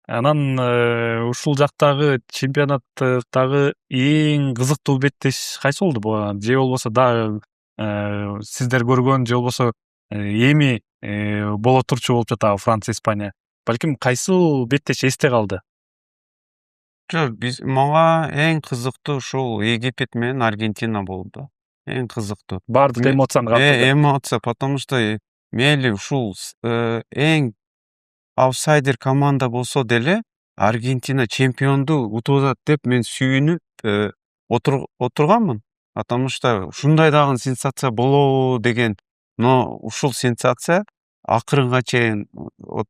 Анан ушул жактагы чемпионаттагы эң кызыктуу беттеш кайсы болду? Же болбосо дагы сиздер көргөн, же болбосо эми боло турчу болуп жатабы Франция, Испания? Балким кайсыл беттеш эсте калды? жок, мага эң кызыктуу ушул Египет менен Аргентина болду. Эң кызыктуу. Баардык эмоцияны каптырды. Эмоция, потому что мейли ушул эң аутсайдер команда болсо деле Аргентина чемпионду утуп атат деп мен сүйүнүп отурганмын. Потому что ушундай дагы сенсация болобу деген, но ушул сенсация акырынга чейин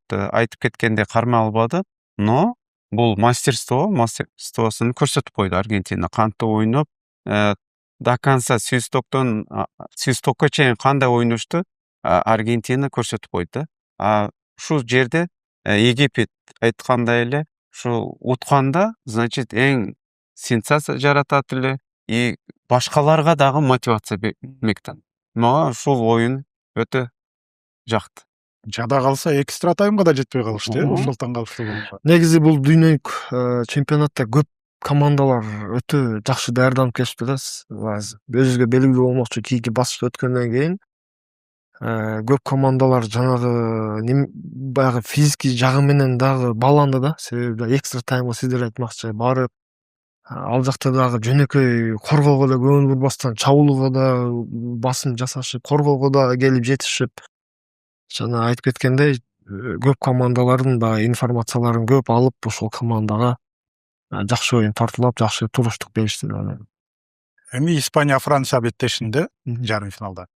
айтып кеткендей кармай албады. Но бул мастерствосун көрсөтүп койду Аргентина. Кантип ойноп, до конца сүйүстокко чейин кандай ойношту Аргентина көрсөтүп койду. Ушул жерде Египет айткандай эле ушу утканда, значит, эң сенсация жаратат эле и башкаларга дагы мотивация бермектен. Мага ушул оюн өтө жакты. Жада калса экстра таймга да жетпей калышты, ошол таңкалыштуу болуп. Негизи бул дүйнөлүк чемпионатта көп командалар өтө жакшы даярданып келишти да. Өзүбүзгө белгилүү болмокчу, кийинки басышка өткөндөн кийин көп командалар жанагы баягы физический жагы менен дагы бааланды да. Себеби экстра таймга сиздер айтмакчы барып, ал жакта дагы жөнөкөй коргоого да көңүл бурбастан чабуулууга да басым жасашып, коргоого да келип жетишип, жана айтып кеткендей, көп командалардын баягы информацияларын көп алып, ошол командага жакшы оюн тартуулап, жакшы туруштук беришти. Эми Испания Франция беттешинде жарым финалда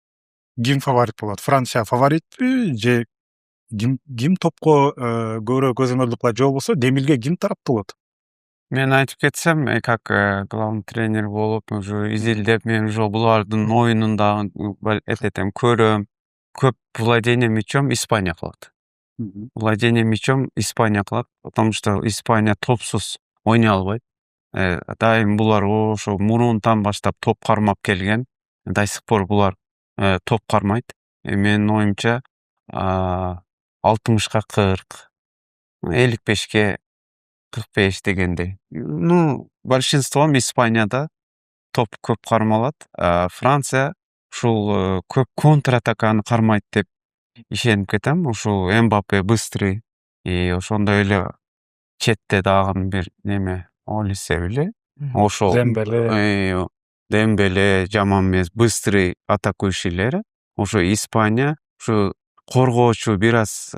ким фаворит болот? Франция фаворитпи же ким топко көбүрөөк көзөмөлдү кылат, же болбосо демилге ким тараптуу болот? Мен айтып кетсем, как главный тренер болуп, уже изилдеп, мен уже булардын оюнун дагы этетем, көрөм. Көп владение мячом Испания кылат. Владение мячом Испания кылат, потому что Испания топсуз ойной албайт. Дайым булар ошо мурунтан баштап топ кармап келген. До сих пор булар топ кармайт. Менин оюмча 60ка 40, 55ке 45 дегендей. Ну, большинством Испанияда топ көп кармалат. Франция ушул көп контратаканы кармайт деп ишенип кетем. Ушул Мбаппе быстрый, и ошондой эле четте дагы бир неме Олисе беле. Ошол Дембеле жаман эмес, быстрый атакующийлер. Ошо Испания ушу коргоочу бир аз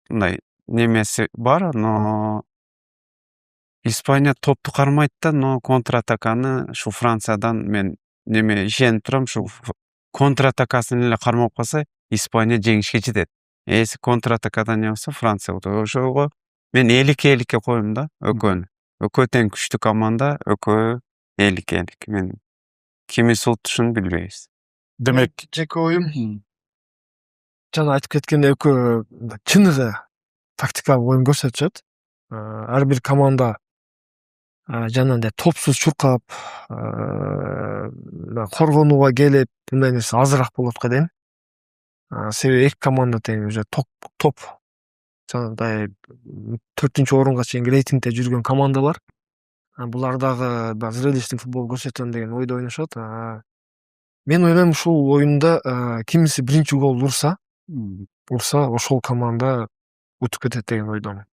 мындай немеси бар, но Испания топту кармайт да, но контратаканы ушу Франциядан мен неме ишенип турам, ушу контратакасын эле кармап калса, Испания жеңишке жетет. Эси контратакадан болсо Франция ошого мен элик-эликке коем да, экөөнү. Экөө тең күчтүү команда, экөө элик-элик. Мен кими султушун билбейбиз. Демек, жеке оюм жана айтып кеткендей экөө чыныгы тактикалык оюн көрсөтүшөт. Ар бир команда жанагындай топсуз чуркап, коргонууга келип, мындай нерсе азыраак болот го дейм. Себеби эки команда тең уже топ жанагындай 4-орунга чейин рейтингде жүргөн командалар. Булар дагы зрелищный футбол көрсөтөм деген ойдо ойношот. Мен ойлойм ушул оюнда кимиси биринчи гол урса М. ошол команда өтүп кетет деген ойдомун.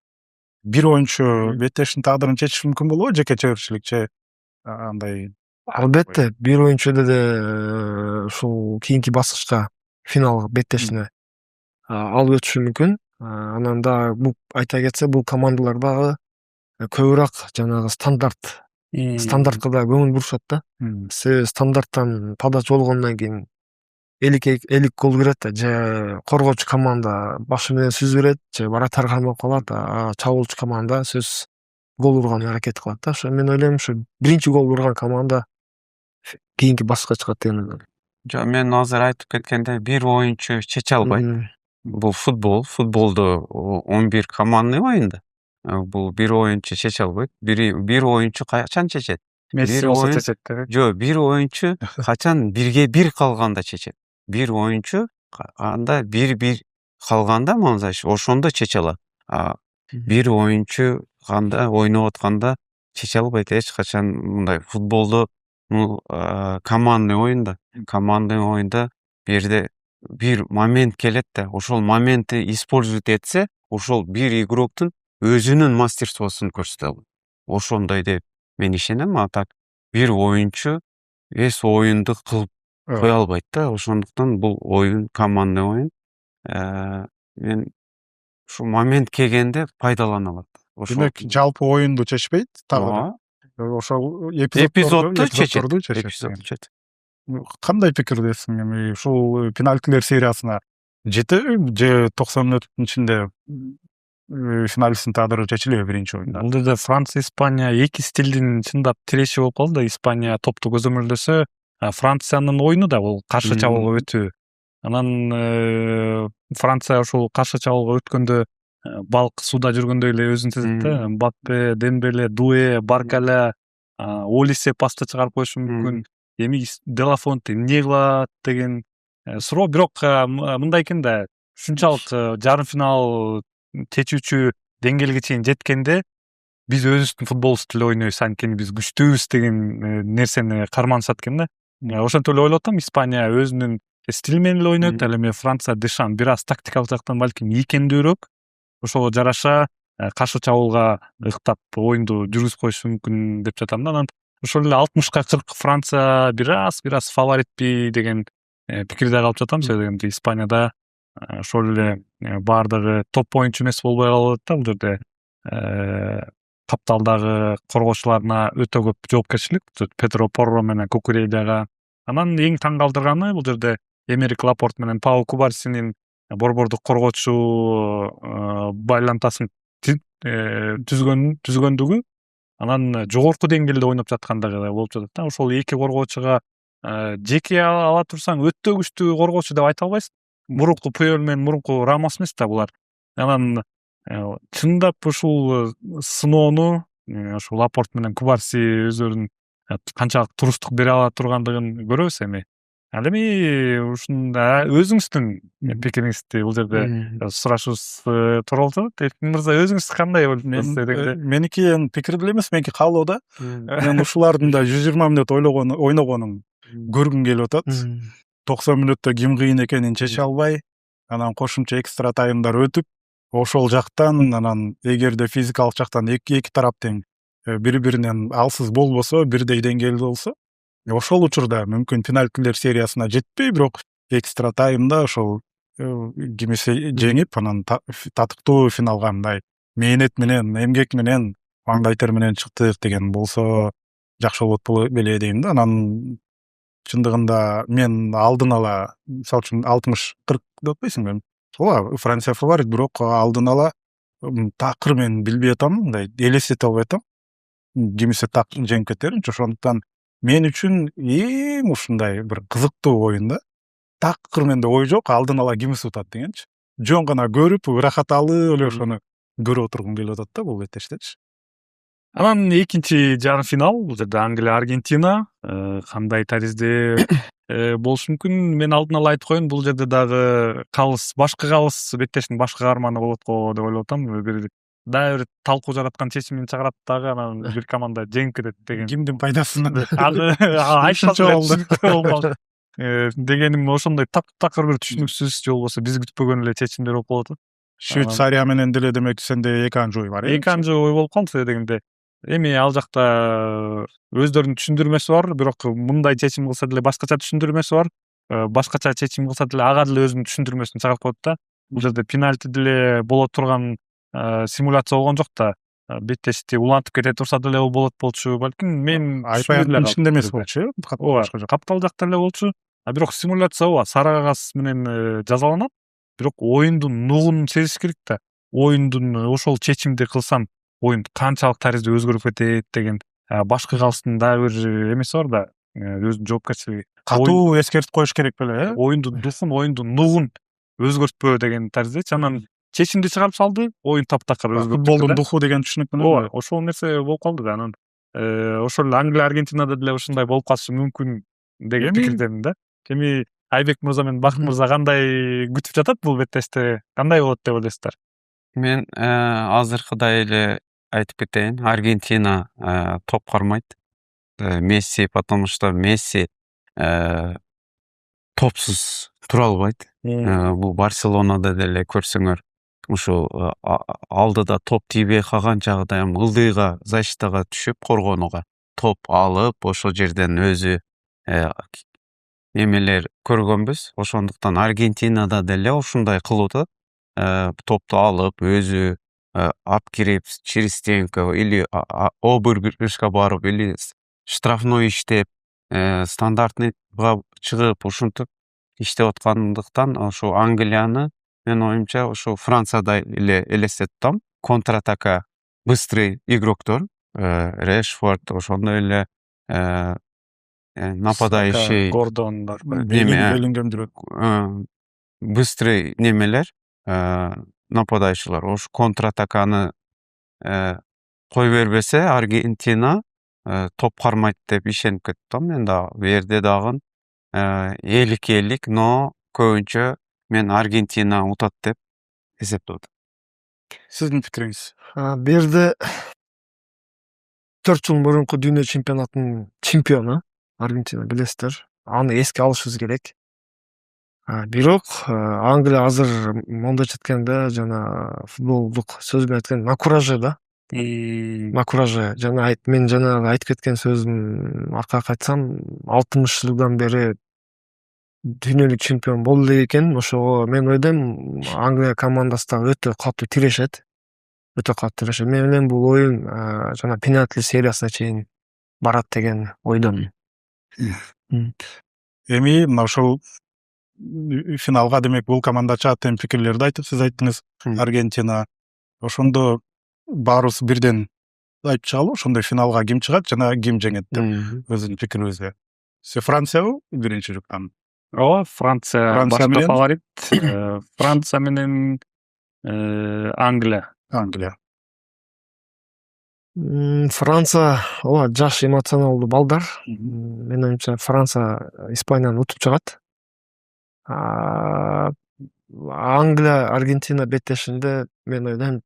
Бир оюнчу беттештин тагдырын чечиши мүмкүн болобу, жеке чеберчиликче андай? Албетте, бир оюнчу деде ушул кийинки баскычка, финалга беттешине алып өтүшү мүмкүн. Анан дагы бул айта кетсе, бул командалар дагы көбүрөөк жанагы стандартка да көңүл бурушат да. Себеби стандарттан подача болгондон кийин элик гол кирет да, же коргоочу команда башы менен сүзүп берет, же вратарь кармап калат, чабуучу команда сөзсүз гол урганга аракет кылат да. Ошо мен ойлойм, ушу биринчи гол урган команда кийинки баскычка чыгат деген ойлойм. Жок, мен азыр айтып кеткендей, бир оюнчу чече албайт. Бул футболдо 11 командный оюн да. Бул бир оюнчу чече албайт. Бир оюнчу качан чечет? Месси болсо чечет деп. Жок, бир оюнчу качан 1-1 калганда чечет. Бир оюнчу анда 1-1 калганда Манзаш ошондо чече алат. Бир оюнчу кандай ойноп атканда чече албайт эч качан. Мындай футболдо командный оюн да. Командный оюнда бир жерде бир момент келет да, ошол моментти использовать этсе, ошол бир игроктун өзүнүн мастерствосун көрсөтө алат. Ошондой деп мен ишенем. А так бир оюнчу весь оюнду кылып кое албайт да. Ошондуктан бул оюн командный оюн. Мен ушу момент келгенде пайдалана алат. Демек, жалпы оюнду чечпейт, тагдыр. Ошол эпизодду чечет. Кандай пикирдесиң? Эми ушул пенальтилер сериясына жетеби же 90 мүнөттүн ичинде финалисттин тагдыры чечилеби биринчи оюнда? Бул жерде Франция, Испания эки стилдин чындап тиреши болуп калды да. Испания топту көзөмөлдөсө, Франциянын оюну да бул каршы чабуулга өтүү. Анан Франция ошол каршы чабуулга өткөндө балык сууда жүргөндөй эле өзүн сезет да. Мбаппе, Дембеле, Дуэ, Баркаля, Олисе пасты чыгарып коюшу мүмкүн. Эми Делафонте эмне кылат деген суроо. Бирок мындай экен да, ушунчалык жарым финал чечүүчү деңгээлге чейин жеткенде биз өзүбүздүн футболубузду эле ойнойбуз, анткени биз күчтүүбүз деген нерсени карманышат экен да. Ошентип эле ойлоп атам, Испания өзүнүн стили менен эле ойнойт. Ал эми Франция Дешам бир аз тактикалык жактан балким ийкемдүүрөөк. Ошого жараша каршы чабуулга ыктап оюнду жүргүзүп коюшу мүмкүн деп жатам да. Анан ошол эле 60-40 Франция бир аз фаворитпи деген пикирде калып жатам. Себеби Испанияда ошол эле баардыгы топ оюнчу эмес болбой калып атат да. Бул жерде капталдагы коргоочуларына өтө көп жоопкерчилик, Педро Порро менен Кукурейляга. Анан эң таң калтырганы бул жерде Эмерик Лапорт менен Пау Кубарсинин борбордук коргоочу байлантасын түзгөндүгү, анан жогорку деңгээлде ойноп жаткандыгы болуп жатат да. Ошол эки коргоочуга жеке ала турсаң өтө күчтүү коргоочу деп айта албайсың. Мурунку Пуэль менен мурунку Рамос эмес да булар. Анан чындап ушул сыноону ошол Лапорт менен Кубарси өздөрүнүн канчалык туруштук бере ала тургандыгын көрөбүз эми. Ал эми ушунда өзүңүздүн пикириңизди бул жерде сурашыбыз туура болуп атат. Эркин мырза, өзүңүз кандай ойлойсуз? Меники пикир деле эмес, меники каалоо да. Мен ушулардын да 120 мүнөт ойногонун көргүм келип атат. 90 мүнөттө ким кыйын экенин чече албай, анан кошумча экстра таймдар өтүп, ошол жактан анан эгерде физикалык жактан эки тарап тең бири-биринен алсыз болбосо, бирдей деңгээлде болсо, ошол учурда мүмкүн пенальтилер сериясына жетпей, бирок экстра таймда ошол кимиси жеңип, анан татыктуу финалга мындай мээнет менен, эмгек менен, маңдай тер менен чыктык деген болсо жакшы болот беле дейм да. Анан чындыгында мен алдын ала, мисалы үчүн 60-40 деп атпайсыңбы? Ооба, Франция фаворит, бирок алдын ала такыр мен билбей атам, мындай элестете албай атам. Кимиси так жеңип кетеринчи. Ошондуктан мен үчүн эң ушундай бир кызыктуу оюн да. Такыр менде ой жок, алдын ала кимиси утат дегенчи. Жөн гана көрүп, ырахат алып эле ошону көрүп отургум келип атат да бул беттештечи. Анан экинчи жарым финал, бул жерде Англия Аргентина кандай таризде болушу мүмкүн. Мен алдын ала айтып коеюн, бул жерде дагы башкы калыс беттештин башкы каарманы болот го деп ойлоп атам. Дагы бир талкуу жараткан чечимин чыгарат дагы, анан бир команда жеңип кетет деген. Кимдин пайдасына Айтпашчы болду. дегеним ошондой таптакыр бир түшүнүксүз же болбосо биз күтпөгөн эле чечимдер болуп калып атат. Швейцария менен деле демек сенде эки анчы ой бар Эки анчы ой болуп калды себеби дегенде эми ал жакта өздөрүнүн түшүндүрмөсү бар, бирок мындай чечим кылса деле башкача түшүндүрмөсү бар. Башкача чечим кылса деле ага деле өзүнүн түшүндүрмөсүн чыгарып коет да. Бул жерде пенальти деле боло турган симуляция болгон жок да. Беттешти улантып кете турса деле ол болот болчу. Балким мен айпаяктын ичинде эмес болчу, ооба, каптал жакта эле болчу. Бирок симуляция ооба сары кагаз менен жазаланат. Бирок оюндун нугун сезиш керек да. Оюндун ошол чечимди кылсам оюн канчалык таризде өзгөрүп кетет деген баш кыйгалыштын дагы бир эмеси бар да, өзүнүн жоопкерчилиги. катуу эскертип коюш керек беле, Оюндун духун, оюндун нугун өзгөртпө деген тариздечи. Анан чечимди чыгарып салды, оюн таптакыр өзгөрүп кетти футболдун да. духу деген түшүнүк менен. Ооба, ошол нерсе болуп калды да. Анан ошол эле Англия, Аргентинада деле ушундай болуп калышы мүмкүн деген пикирдемин да. Эми Айбек мырза менен Бакыт мырза кандай күтүп жатат бул беттешти? Кандай болот деп ойлойсуздар? Мен азыркыдай эле айтып кетейин. Аргентина топ кармайт. Месси, потому что Месси топсуз тура албайт. Бул Барселонада деле көрсөңөр, ушул алдыда топ тийбей калган жагда ылдыйга, защитага түшүп коргонууга топ алып, ошол жерден өзү эмелер көргөнбүз. Ошондуктан Аргентинада деле ушундай кылып атат. Топту алып, өзү апкирип, через стенка или обыгрышка барып, или штрафной иштеп, стандартныйга чыгып, ушинтип иштеп аткандыктан ошо Англияны менин оюмча ошо Францияда эле элестетип атам. Контратака, быстрый игроктор, Решфорд, ошондой эле нападающий, Гордондар. Беллингемдир. быстрый немелер, нападающийлар. Ошо контратаканы кое бербесе, Аргентина топ кармайт деп ишенип кеттим мен да. Бу жерде дагы 50-50, но көбүнчө мен Аргентина утат деп эсептеп атам. Сиздин пикириңиз? Бу жерде 4 жыл мурунку дүйнө чемпионатынын чемпиону Аргентина, билесиздер. Аны эске алышыбыз керек. Бирок Англия азыр мондойча айтканда жана футболдук сөз менен айтканда накураже да. Накураже. Мен жанагы айтып кеткен сөзүм аркага кайтсам, 60 жылдан бери дүйнөлүк чемпион болду элек экен. Ошого мен ойдойм, Англия командасы дагы өтө катуу тирешет. Менин бул оюн жана пенальти сериясына чейин барат деген ойдомун. Эми мына ошол финалга демек бул команда чыгат деген пикирлерди айтып, сиз айттыңыз. Аргентина. Ошондо баарыбыз бирден айтып чыгалы, ошондой финалга ким чыгат жана ким жеңет деп өзүнүн пикирибизди. Франциябы биринчи жуктан? Ооба, Франция башка менен? фаворит. Франция менен Англия. Франция, ооба, жаш эмоционалдуу балдар. Менин оюмча Франция Испанияны утуп чыгат. Англия, Аргентина беттешинде мен ойлойм,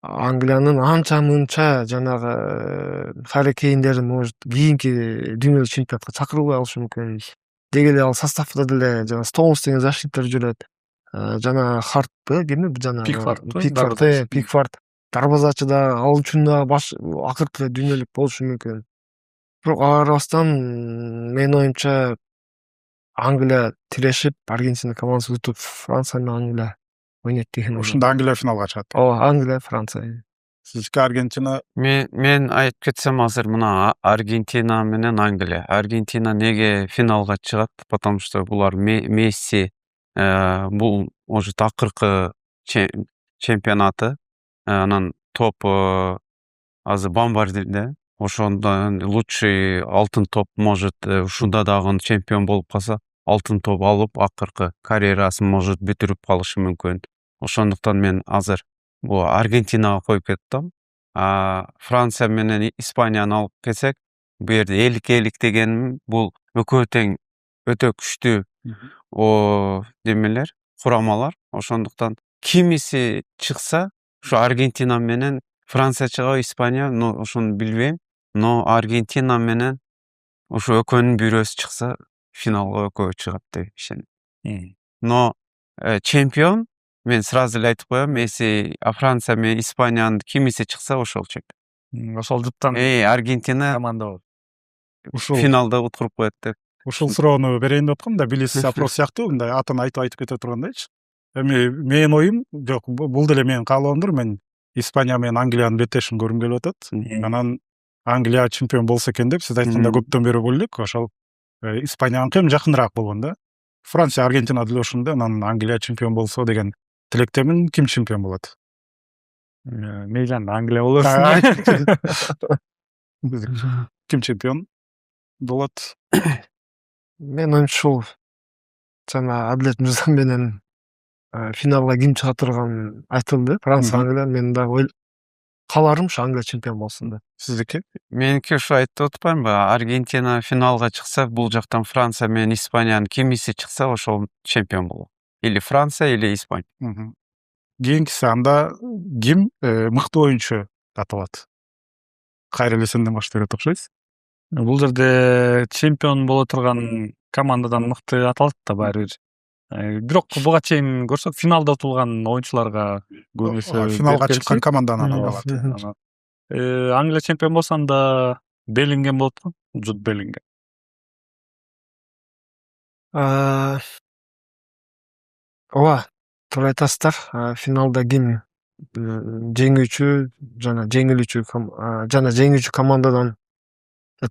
Англиянын анча-мынча жанагы аракеттерин может кийинки дүйнөлүк чемпионатка чакырылбай калышы мүмкүн. Деги эле ал составда деле жана Стоунс деген защиттер жүрөт. Жана Хартпы, кимди жанагы Пикфорд дарбазачы да, ал үчүн да акыркы дүйнөлүк болушу мүмкүн. Бирок ага карабастан менин оюмча Англия тирешип, Аргентина командасын утуп, Франция менен Англия ойнойт деген. Ошондо Англия финалга чыгат. Ооба, Англия, Франция. Сиздики Аргентина? Мен айтып кетсем азыр мына Аргентина менен Англия. Аргентина неге финалга чыгат? Потому что булар Месси, бул может акыркы чемпионаты. Анан топ азыр бомбардирде. Ошондон лучший алтын топ может ушунда дагы чемпион болуп калса, алтын топ алып, акыркы карьерасын может бүтүрүп калышы мүмкүн. Ошондуктан мен азыр бул Аргентинага коюп кеттим. Франция менен Испанияны алып келсек, бу жерде 50-50 деген бул экөө тең өтө күчтүү демелер, курамалар. Ошондуктан кимиси чыкса, ушу Аргентина менен Франция чыгабы, Испания, ошону билбейм. Но Аргентина менен ушу экөөнүн бирөөсү чыкса финалга экөө чыгат деп ишенем. Но чемпион мен сразу эле айтып коем, если Франция менен Испаниянын кимиси чыкса ошол чемпион. Ошол жуптан Аргентина команда болот. Ушул финалда уткуруп коет деп. ушул суроону берейин деп аткам да, билиңиз опрос сыяктуу мындай атын айтып кете тургандайчы. Эми менин оюм жок, бул деле менин каалоомдур. Мен Испания менен Англиянын беттешин көргүм келип атат. Анан Англия чемпион болсо экен деп сиз айткандай көптөн бери ойлой элек. Ошол Испанияныкы эми жакыныраак болгон да. Франция, Аргентина деле ошондой. Анан Англия чемпион болсо деген тилектемин. Ким чемпион болот? Мейли Англия болобу? Ким чемпион болот? Менин оюмча ушул жана Адлет мырза менен финалга ким чыга турганы айтылды. Франция, Англия. Мен дагы кааларым ушу Англия чемпион болсун деп. Сиздики? Меники ушу айтып атпаймынбы? Аргентина финалга чыкса, бул жактан Франция менен Испаниянын кимиси чыкса, ошол чемпион болот. Или Франция, или Испания. Кийинкиси анда ким мыкты оюнчу аталат? Кайра эле сенден баштайт окшойсуз. Бул жерде чемпион боло турган командадан мыкты аталат да баары бир. Бирок буга чейин көрсөк, финалда утулган оюнчуларга көбүнесе финалга чыккан команданын аталат. Англия чемпион болсо анда Беллингем болот го, Джуд Беллингем. Ооба, туура айтасыздар. Финалда ким жеңүүчү жана жеңүүчү командадан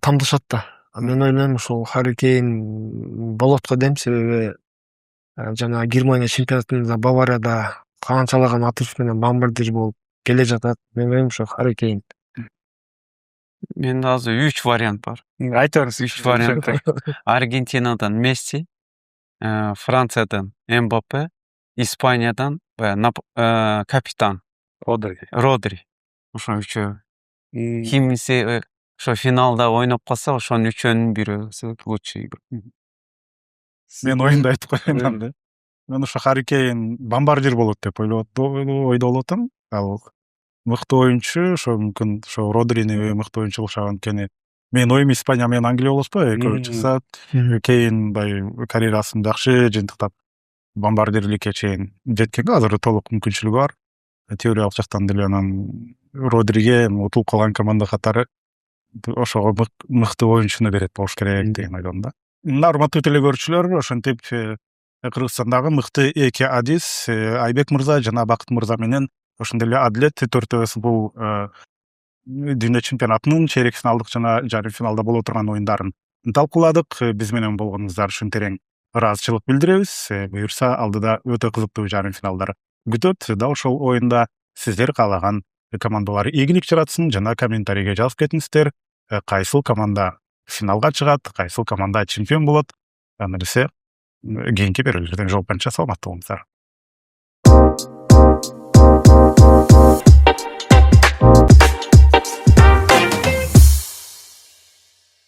тандашат да. Мен ойлойм ушул Харри Кейн болот го дейм, себеби жана Германия чемпионатында Баварияда канчалаган атыш менен бомбардир болуп келе жатат. Мен ойлойм ушул Харри Кейн. Менде азыр 3 вариант бар. Айта бериңиз. 3 вариант. Аргентинадан Месси, Франциядан Мбаппе, Испаниядан капитан Родри. Ошо үчөө. Кимиси ошо финалда ойноп калса, ошонун үчөөнүн бирөөсү лучший. Мен оюнду айтып коеюн анда. Мен ошо Харри Кейн бомбардир болот деп ойдо болуп атам. Ал мыкты оюнчу, ошо мүмкүн ошо Родрини мыкты оюнчу кылышат. Анткени менин оюм Испания менен Англия болоспу, экөө чыкса, Кейн карьерасын жакшы жыйынтыктап бомбардирликке чейин жеткен. Азыр толук мүмкүнчүлүгү бар. Теориялык жактан деле анан Родриге утулуп калган команда катары ошого мыкты оюнчуну берет болуш керек деген ойдомун да. Урматтуу телекөрүүчүлөр, ошентип Кыргызстандагы мыкты эки адис Айбек мырза жана Бакыт мырза менен ошондой эле Адлет төртөөбүз бул дүйнө чемпионатынын чейрек финалдык жана жарым финалда боло турган оюндарын талкууладык. Биз менен болгонуңуздар үчүн терең ыраазычылык билдиребиз. Буюрса алдыда өтө кызыктуу жарым финалдар күтөт. Дал ошол оюнда сиздер каалаган командалар ийгилик жаратсын жана комментарийге жазып кетиңиздер. Кайсыл команда финалга чыгат, кайсыл команда чемпион болот? Аны билсе кийинки берүүлөрдөн жолукканча саламаттуу болуңуздар.